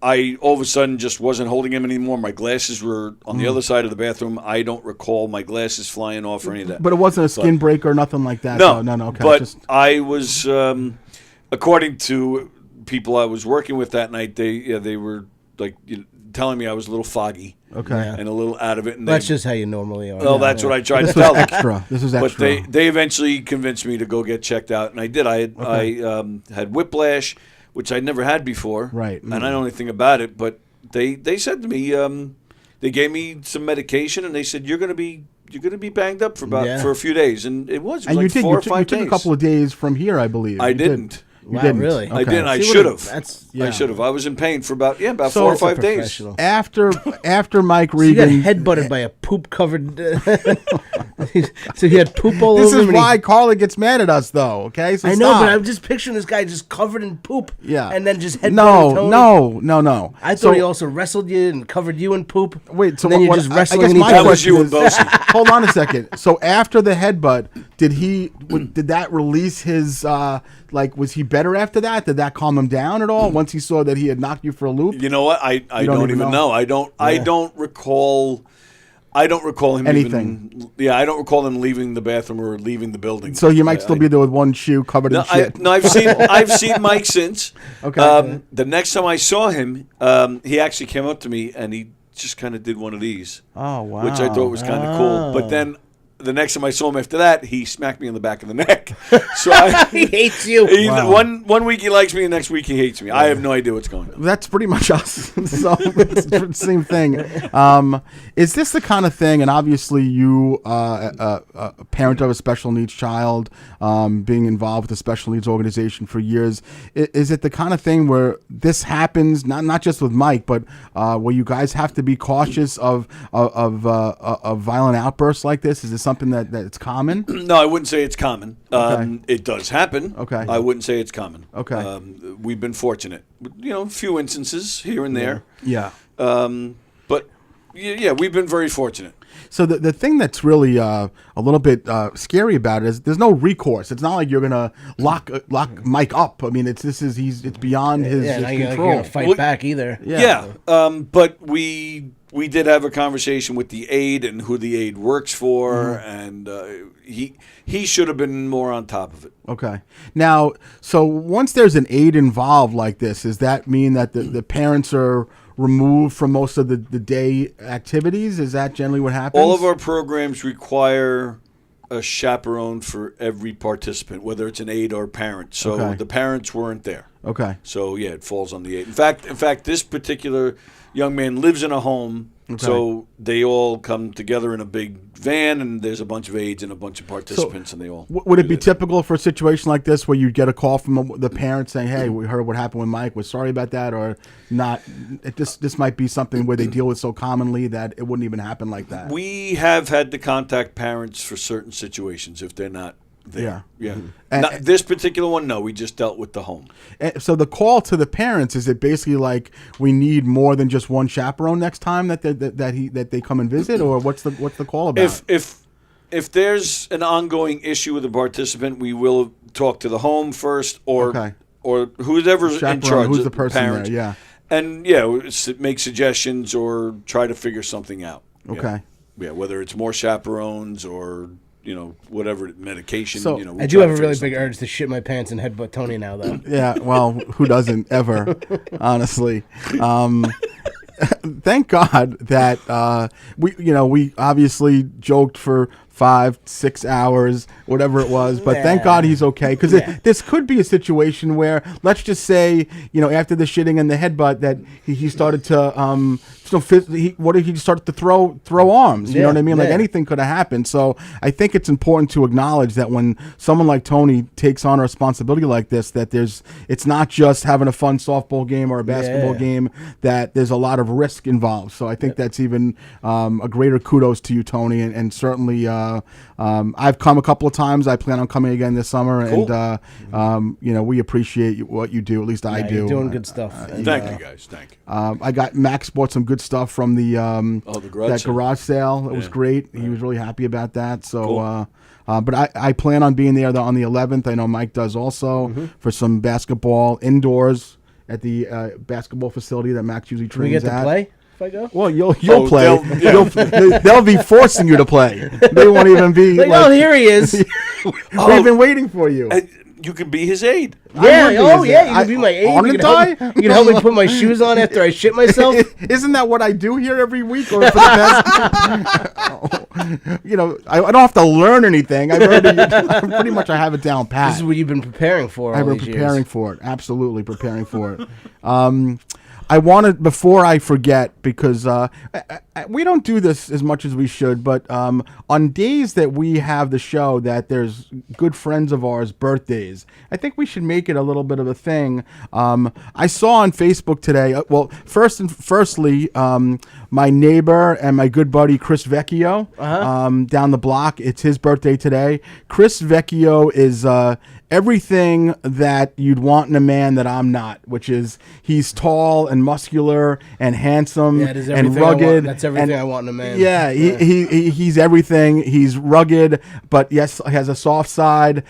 I all of a sudden just wasn't holding him anymore. My glasses were on the other side of the bathroom. I don't recall my glasses flying off or any of that. But it wasn't a skin break or nothing like that. No, No. Okay. But I was, according to people I was working with that night, they were telling me I was a little foggy. Okay. And a little out of it. And That's just how you normally are. well, that's what I tried to This tell was them. extra. This was extra. But they eventually convinced me to go get checked out, and I did. I had whiplash, which I'd never had before. Right. And I don't know anything about it, but they said to me, they gave me some medication, and they said you're going to be banged up for a few days, and it was and like you did. 4 or You 5 took days. a couple of days from here, I believe. I You did. didn't. You didn't? Really? I didn't. I See, should have. Yeah. I should have. I was in pain for about 4 So- or 5 days. After Mike So you got Regan, headbutted by a poop covered. So he had poop all this over is him. why Carla gets mad at us, though. Okay, so I know, stop. but I'm just picturing this guy just covered in poop. Yeah. And then just headbutted Tony. No. I thought he also wrestled you and covered you in poop. Wait, so and then you're what- just I wrestling guess in each my That other. was you and question Bosie. Hold on a second. So after the headbutt, did that release his was he better after that? Did that calm him down at all once he saw that he had knocked you for a loop? You know what? I don't even know. I don't recall. I don't recall him Anything. I don't recall him leaving the bathroom or leaving the building. So you might still be there with one shoe covered in shit. I've seen Mike since. Okay. The next time I saw him, he actually came up to me and he just kind of did one of these. Oh wow! Which I thought was kind of cool. But then the next time I saw him after that, he smacked me on the back of the neck. So He hates you. One week he likes me, and next week he hates me. I have no idea what's going on. That's pretty much us. So it's the same thing. Is this the kind of thing? And obviously, you, a parent of a special needs child, being involved with a special needs organization for years, is it the kind of thing where this happens? Not just with Mike, but where you guys have to be cautious of violent outbursts like this? Is this something that's common? No, I wouldn't say it's common. Okay. It does happen. Okay. I wouldn't say it's common. Okay. We've been fortunate. A few instances here and there. Yeah. But yeah, we've been very fortunate. So the thing that's really a little bit scary about it is there's no recourse. It's not like you're gonna lock Mike up. I mean, it's beyond his Now you're control. gonna fight back either. Yeah. But we did have a conversation with the aide and who the aide works for, and he should have been more on top of it. Okay. Now, so once there's an aide involved like this, does that mean that the parents are removed from most of the day activities? Is that generally what happens? All of our programs require a chaperone for every participant, whether it's an aide or parent. So the parents weren't there. Okay. So yeah, it falls on the aide. In fact, this particular young man lives in a home, so they all come together in a big van, and there's a bunch of aides and a bunch of participants, and they all. Would it be typical for a situation like this where you get a call from the parents saying, "Hey, we heard what happened with Mike. We're sorry about that," or not? This might be something where they deal with so commonly that it wouldn't even happen like that. We have had to contact parents for certain situations if they're not there. Yeah. Not, this particular one, no. We just dealt with the home. So the call to the parents, is it basically like we need more than just one chaperone next time that they come and visit, or what's the call about? If there's an ongoing issue with a participant, we will talk to the home first, or whoever's in charge. Who's the person parents, there? Yeah. And make suggestions or try to figure something out. Okay. Yeah, whether it's more chaperones or whatever medication. So, we'll I do try have to a really figure big urge to shit my pants and headbutt Tony now, though. Yeah, well, who doesn't ever, honestly. Thank God that we obviously joked for 5-6 hours, whatever it was, but thank God he's okay, because this could be a situation where, let's just say, after the shitting and the headbutt, that he started to he started to throw arms. You know what I mean? Like anything could have happened. So I think it's important to acknowledge that when someone like Tony takes on a responsibility like this, that it's not just having a fun softball game or a basketball game. That there's a lot of risk involved. So I think that's even a greater kudos to you, Tony, and certainly. I've come a couple of times. I plan on coming again this summer, cool. And we appreciate what you do. At least I do. You're doing good stuff. Thank you, guys. Thank you. I got Max bought some good stuff from the garage sale. It was great. He was really happy about that. So, cool. But I plan on being there on the 11th. I know Mike does also for some basketball indoors at the basketball facility that Max usually trains we get to at. play? If I go? Well, you'll play. They'll be forcing you to play. They won't even be here he is. We've been waiting for you. You can be his aide. Yeah. You can be my aide. You can help me put my shoes on after I shit myself. Isn't that what I do here every week? Or for the past, I don't have to learn anything. Pretty much I have it down pat. This is what you've been preparing for. I've been preparing for it. Absolutely preparing for it. I wanted, before I forget, because we don't do this as much as we should, but on days that we have the show that there's good friends of ours' birthdays, I think we should make it a little bit of a thing. I saw on Facebook today, firstly, my neighbor and my good buddy Chris Vecchio down the block, it's his birthday today. Chris Vecchio is everything that you'd want in a man that I'm not, which is he's tall and muscular and handsome and rugged. That's everything I want in a man. Yeah, he's everything. He's rugged, but yes, has a soft side.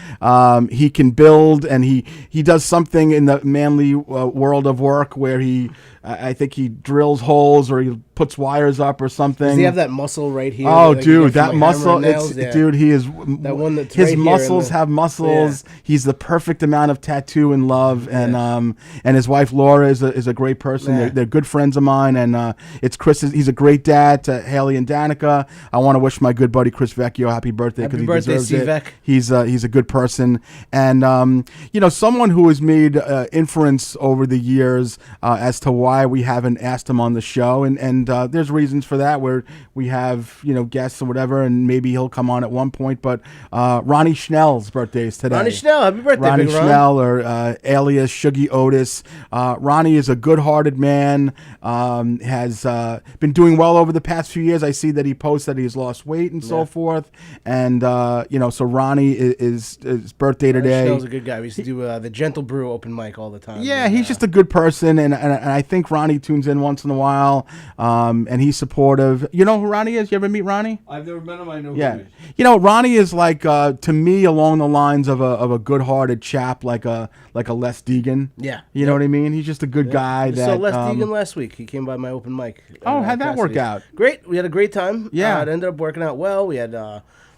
He can build, and he does something in the manly world of work where I think he drills holes or he puts wires up or something. Does he have that muscle right here? Oh, dude, that muscle! Dude, he is. That one that's his right muscles have muscles. Yeah. He's the perfect amount of tattoo and love, and his wife Laura is a great person. Yeah. They're good friends of mine, and it's Chris. He's a great dad to Haley and Danica. I want to wish my good buddy Chris Vecchio happy birthday because he deserves it. Vec. He's a good person, and someone who has made inference over the years as to why we haven't asked him on the show, and there's reasons for that where we have guests or whatever, and maybe he'll come on at one point. But Ronnie Schnell's birthday is today. Ronnie Schnell, happy birthday, Ronnie Big Ron. Schnell, or alias Shuggy Otis. Ronnie is a good-hearted man. Has been doing well over the past few years. I see that he posts that he's lost weight and so forth, and so Ronnie is his birthday today. Schnell's a good guy. We used to do the Gentle Brew open mic all the time. Yeah, he's just a good person, and I think Ronnie tunes in once in a while, and he's supportive. You know who Ronnie is? You ever meet Ronnie? I've never met him. I know who yeah. he is. Ronnie is like to me along the lines of a good-hearted chap, like a Les Deegan. Yeah, you know what I mean. He's just a good guy. I saw Les Deegan last week. He came by my open mic. How'd that work out? Great. We had a great time. Yeah, it ended up working out well. We had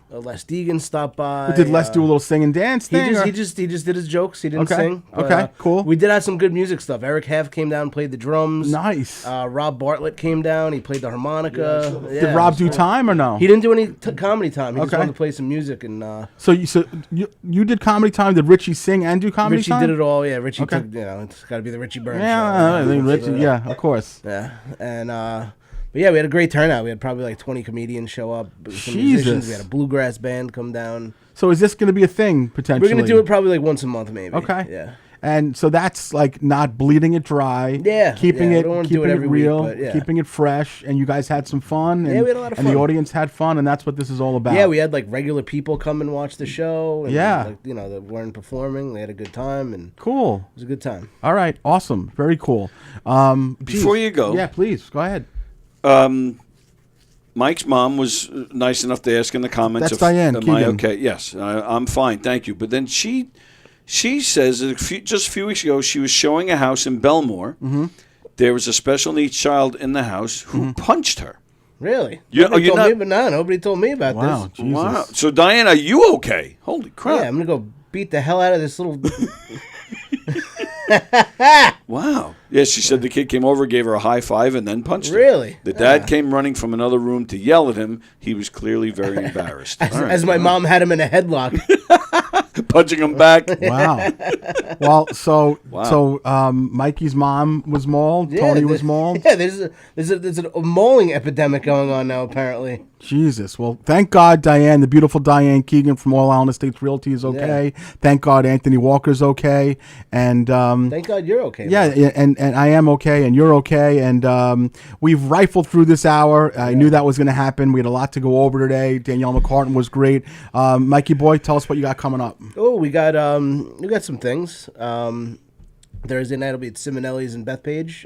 Les Deegan stopped by. Did Les do a little sing and dance thing? He just did his jokes. He didn't sing. Okay, cool. We did have some good music stuff. Eric Heff came down and played the drums. Nice. Rob Bartlett came down. He played the harmonica. Yeah, did Rob do time or no? He didn't do any comedy time. He just wanted to play some music and. So you did comedy time? Did Richie sing and do comedy time? Richie did it all. Yeah, Richie took. It's got to be the Richie Burns show. I think Richie. Yeah, of course. Yeah, and. But yeah, we had a great turnout. We had probably like 20 comedians show up. Some musicians. We had a bluegrass band come down. So is this going to be a thing potentially? We're going to do it probably like once a month, maybe. Okay. Yeah. And so that's like not bleeding it dry. Yeah. Keeping it real, week, keeping it fresh. And you guys had some fun. And, we had a lot of fun. And the audience had fun, and that's what this is all about. Yeah, we had like regular people come and watch the show. And, yeah. That weren't performing. They had a good time. And cool. It was a good time. All right. Awesome. Very cool. Before you go. Yeah, please. Go ahead. Mike's mom was nice enough to ask in the comments. That's Diane. Am I okay? Yes, I'm fine, thank you. But then she says that just a few weeks ago she was showing a house in Belmore. Mm-hmm. There was a special needs child in the house who punched her. Really? Nobody told me about this. Jesus. Wow. So Diane, are you okay? Holy crap! Yeah, I'm gonna go beat the hell out of this little. Wow. Yeah, she said the kid came over, gave her a high five, and then punched her. Really? The dad came running from another room to yell at him. He was clearly very embarrassed. As my mom had him in a headlock. Punching him back. Wow. Well, so Mikey's mom was mauled. Yeah, Tony was mauled. Yeah, there's a mauling epidemic going on now, apparently. Jesus. Well, thank God Diane, the beautiful Diane Keegan from All Island Estates Realty is okay. Yeah. Thank God Anthony Walker's okay. And thank God you're okay. Yeah, and I am okay, and you're okay. And we've rifled through this hour. I knew that was going to happen. We had a lot to go over today. Danielle McCartan was great. Mikey boy, tell us what you got coming up. Oh, we got some things. Thursday night will be at Simonelli's in Bethpage.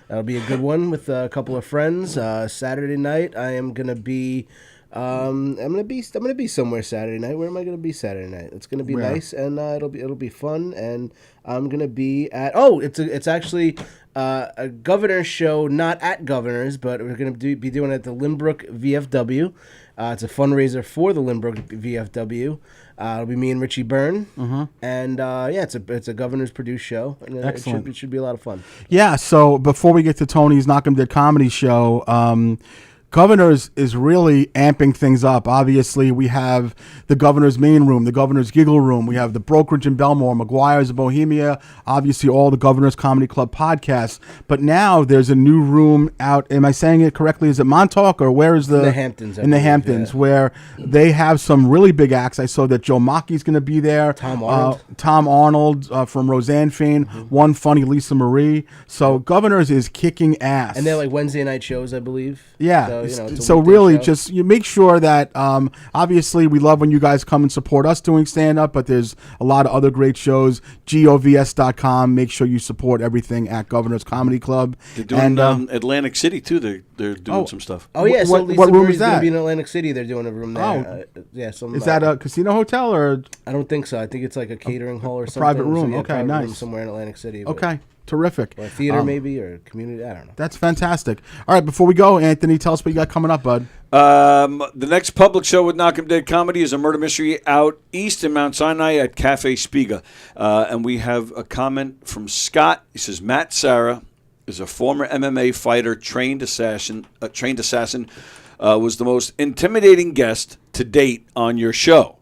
That'll be a good one with a couple of friends. Saturday night I am gonna be. I'm gonna be somewhere Saturday night. Where am I gonna be Saturday night? It's gonna be nice, and it'll be fun. And I'm gonna be at it's actually a Governor's show, not at Governor's, but we're gonna be doing it at the Lynbrook VFW. It's a fundraiser for the Lynbrook VFW. It'll be me and Richie Byrne, and it's a Governor's produced show. And it should be a lot of fun. Yeah. So before we get to Tony's Knock 'em Dead comedy show. Governors is really amping things up. Obviously, we have the Governor's Main Room, the Governor's Giggle Room. We have the Brokerage in Belmore, McGuire's of Bohemia, obviously all the Governor's Comedy Club podcasts. But now there's a new room out. Am I saying it correctly? Is it Montauk or where is the? In the Hamptons. In the Hamptons, where they have some really big acts. I saw that Joe Mackey's going to be there. Tom Arnold. Tom Arnold from Roseanne fame. One funny Lisa Marie. So Governor's is kicking ass. And they're like Wednesday night shows, I believe. Yeah. It's a so weekday really, show. just you make sure that obviously we love when you guys come and support us doing stand up, but there's a lot of other great shows. govs.com. Make sure you support everything at Governor's Comedy Club. They're doing Atlantic City too. They're doing some stuff. Oh yeah, so what Lisa room Marie's is that? Gonna be in Atlantic City. They're doing a room there. Oh. Some. Is that a casino hotel or I don't think so. I think it's like a catering hall or something. private room? So, yeah, Okay, private nice. room somewhere in Atlantic City. but- okay? Terrific. Or a theater maybe or a community. I don't know. That's fantastic. All right, before we go, Anthony, tell us what you got coming up, bud. The next public show with Knock 'em Dead Comedy is a murder mystery out east in Mount Sinai at Cafe Spiga. And we have a comment from Scott. He says, Matt Sarah is a former MMA fighter, trained assassin, was the most intimidating guest to date on your show.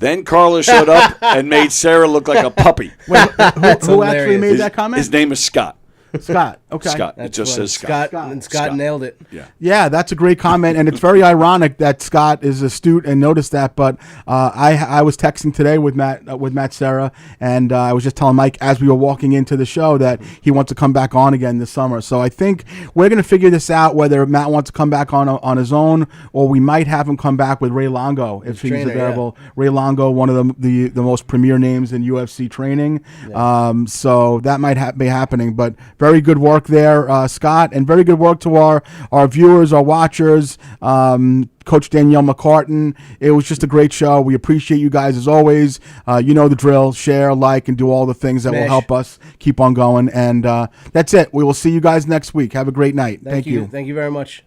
Then Carla showed up and made Sarah look like a puppy. Wait, who actually hilarious. made that comment? His name is Scott. Scott. Okay. Scott. It That's just funny. says Scott. And Scott Scott. nailed it. Yeah. Yeah, that's a great comment, and it's very ironic that Scott is astute and noticed that. But I was texting today with Matt Serra, and I was just telling Mike as we were walking into the show that he wants to come back on again this summer. So I think we're going to figure this out, whether Matt wants to come back on his own, or we might have him come back with Ray Longo if he's trainer, available. Yeah. Ray Longo, one of the most premier names in UFC training. Yeah. So that might be happening. But very good work there, Scott, and very good work to our viewers, our watchers, Coach Danielle McCartan. It was just a great show. We appreciate you guys as always. You know the drill. Share, like, and do all the things that will help us keep on going. And that's it. We will see you guys next week. Have a great night. Thank you. Thank you very much.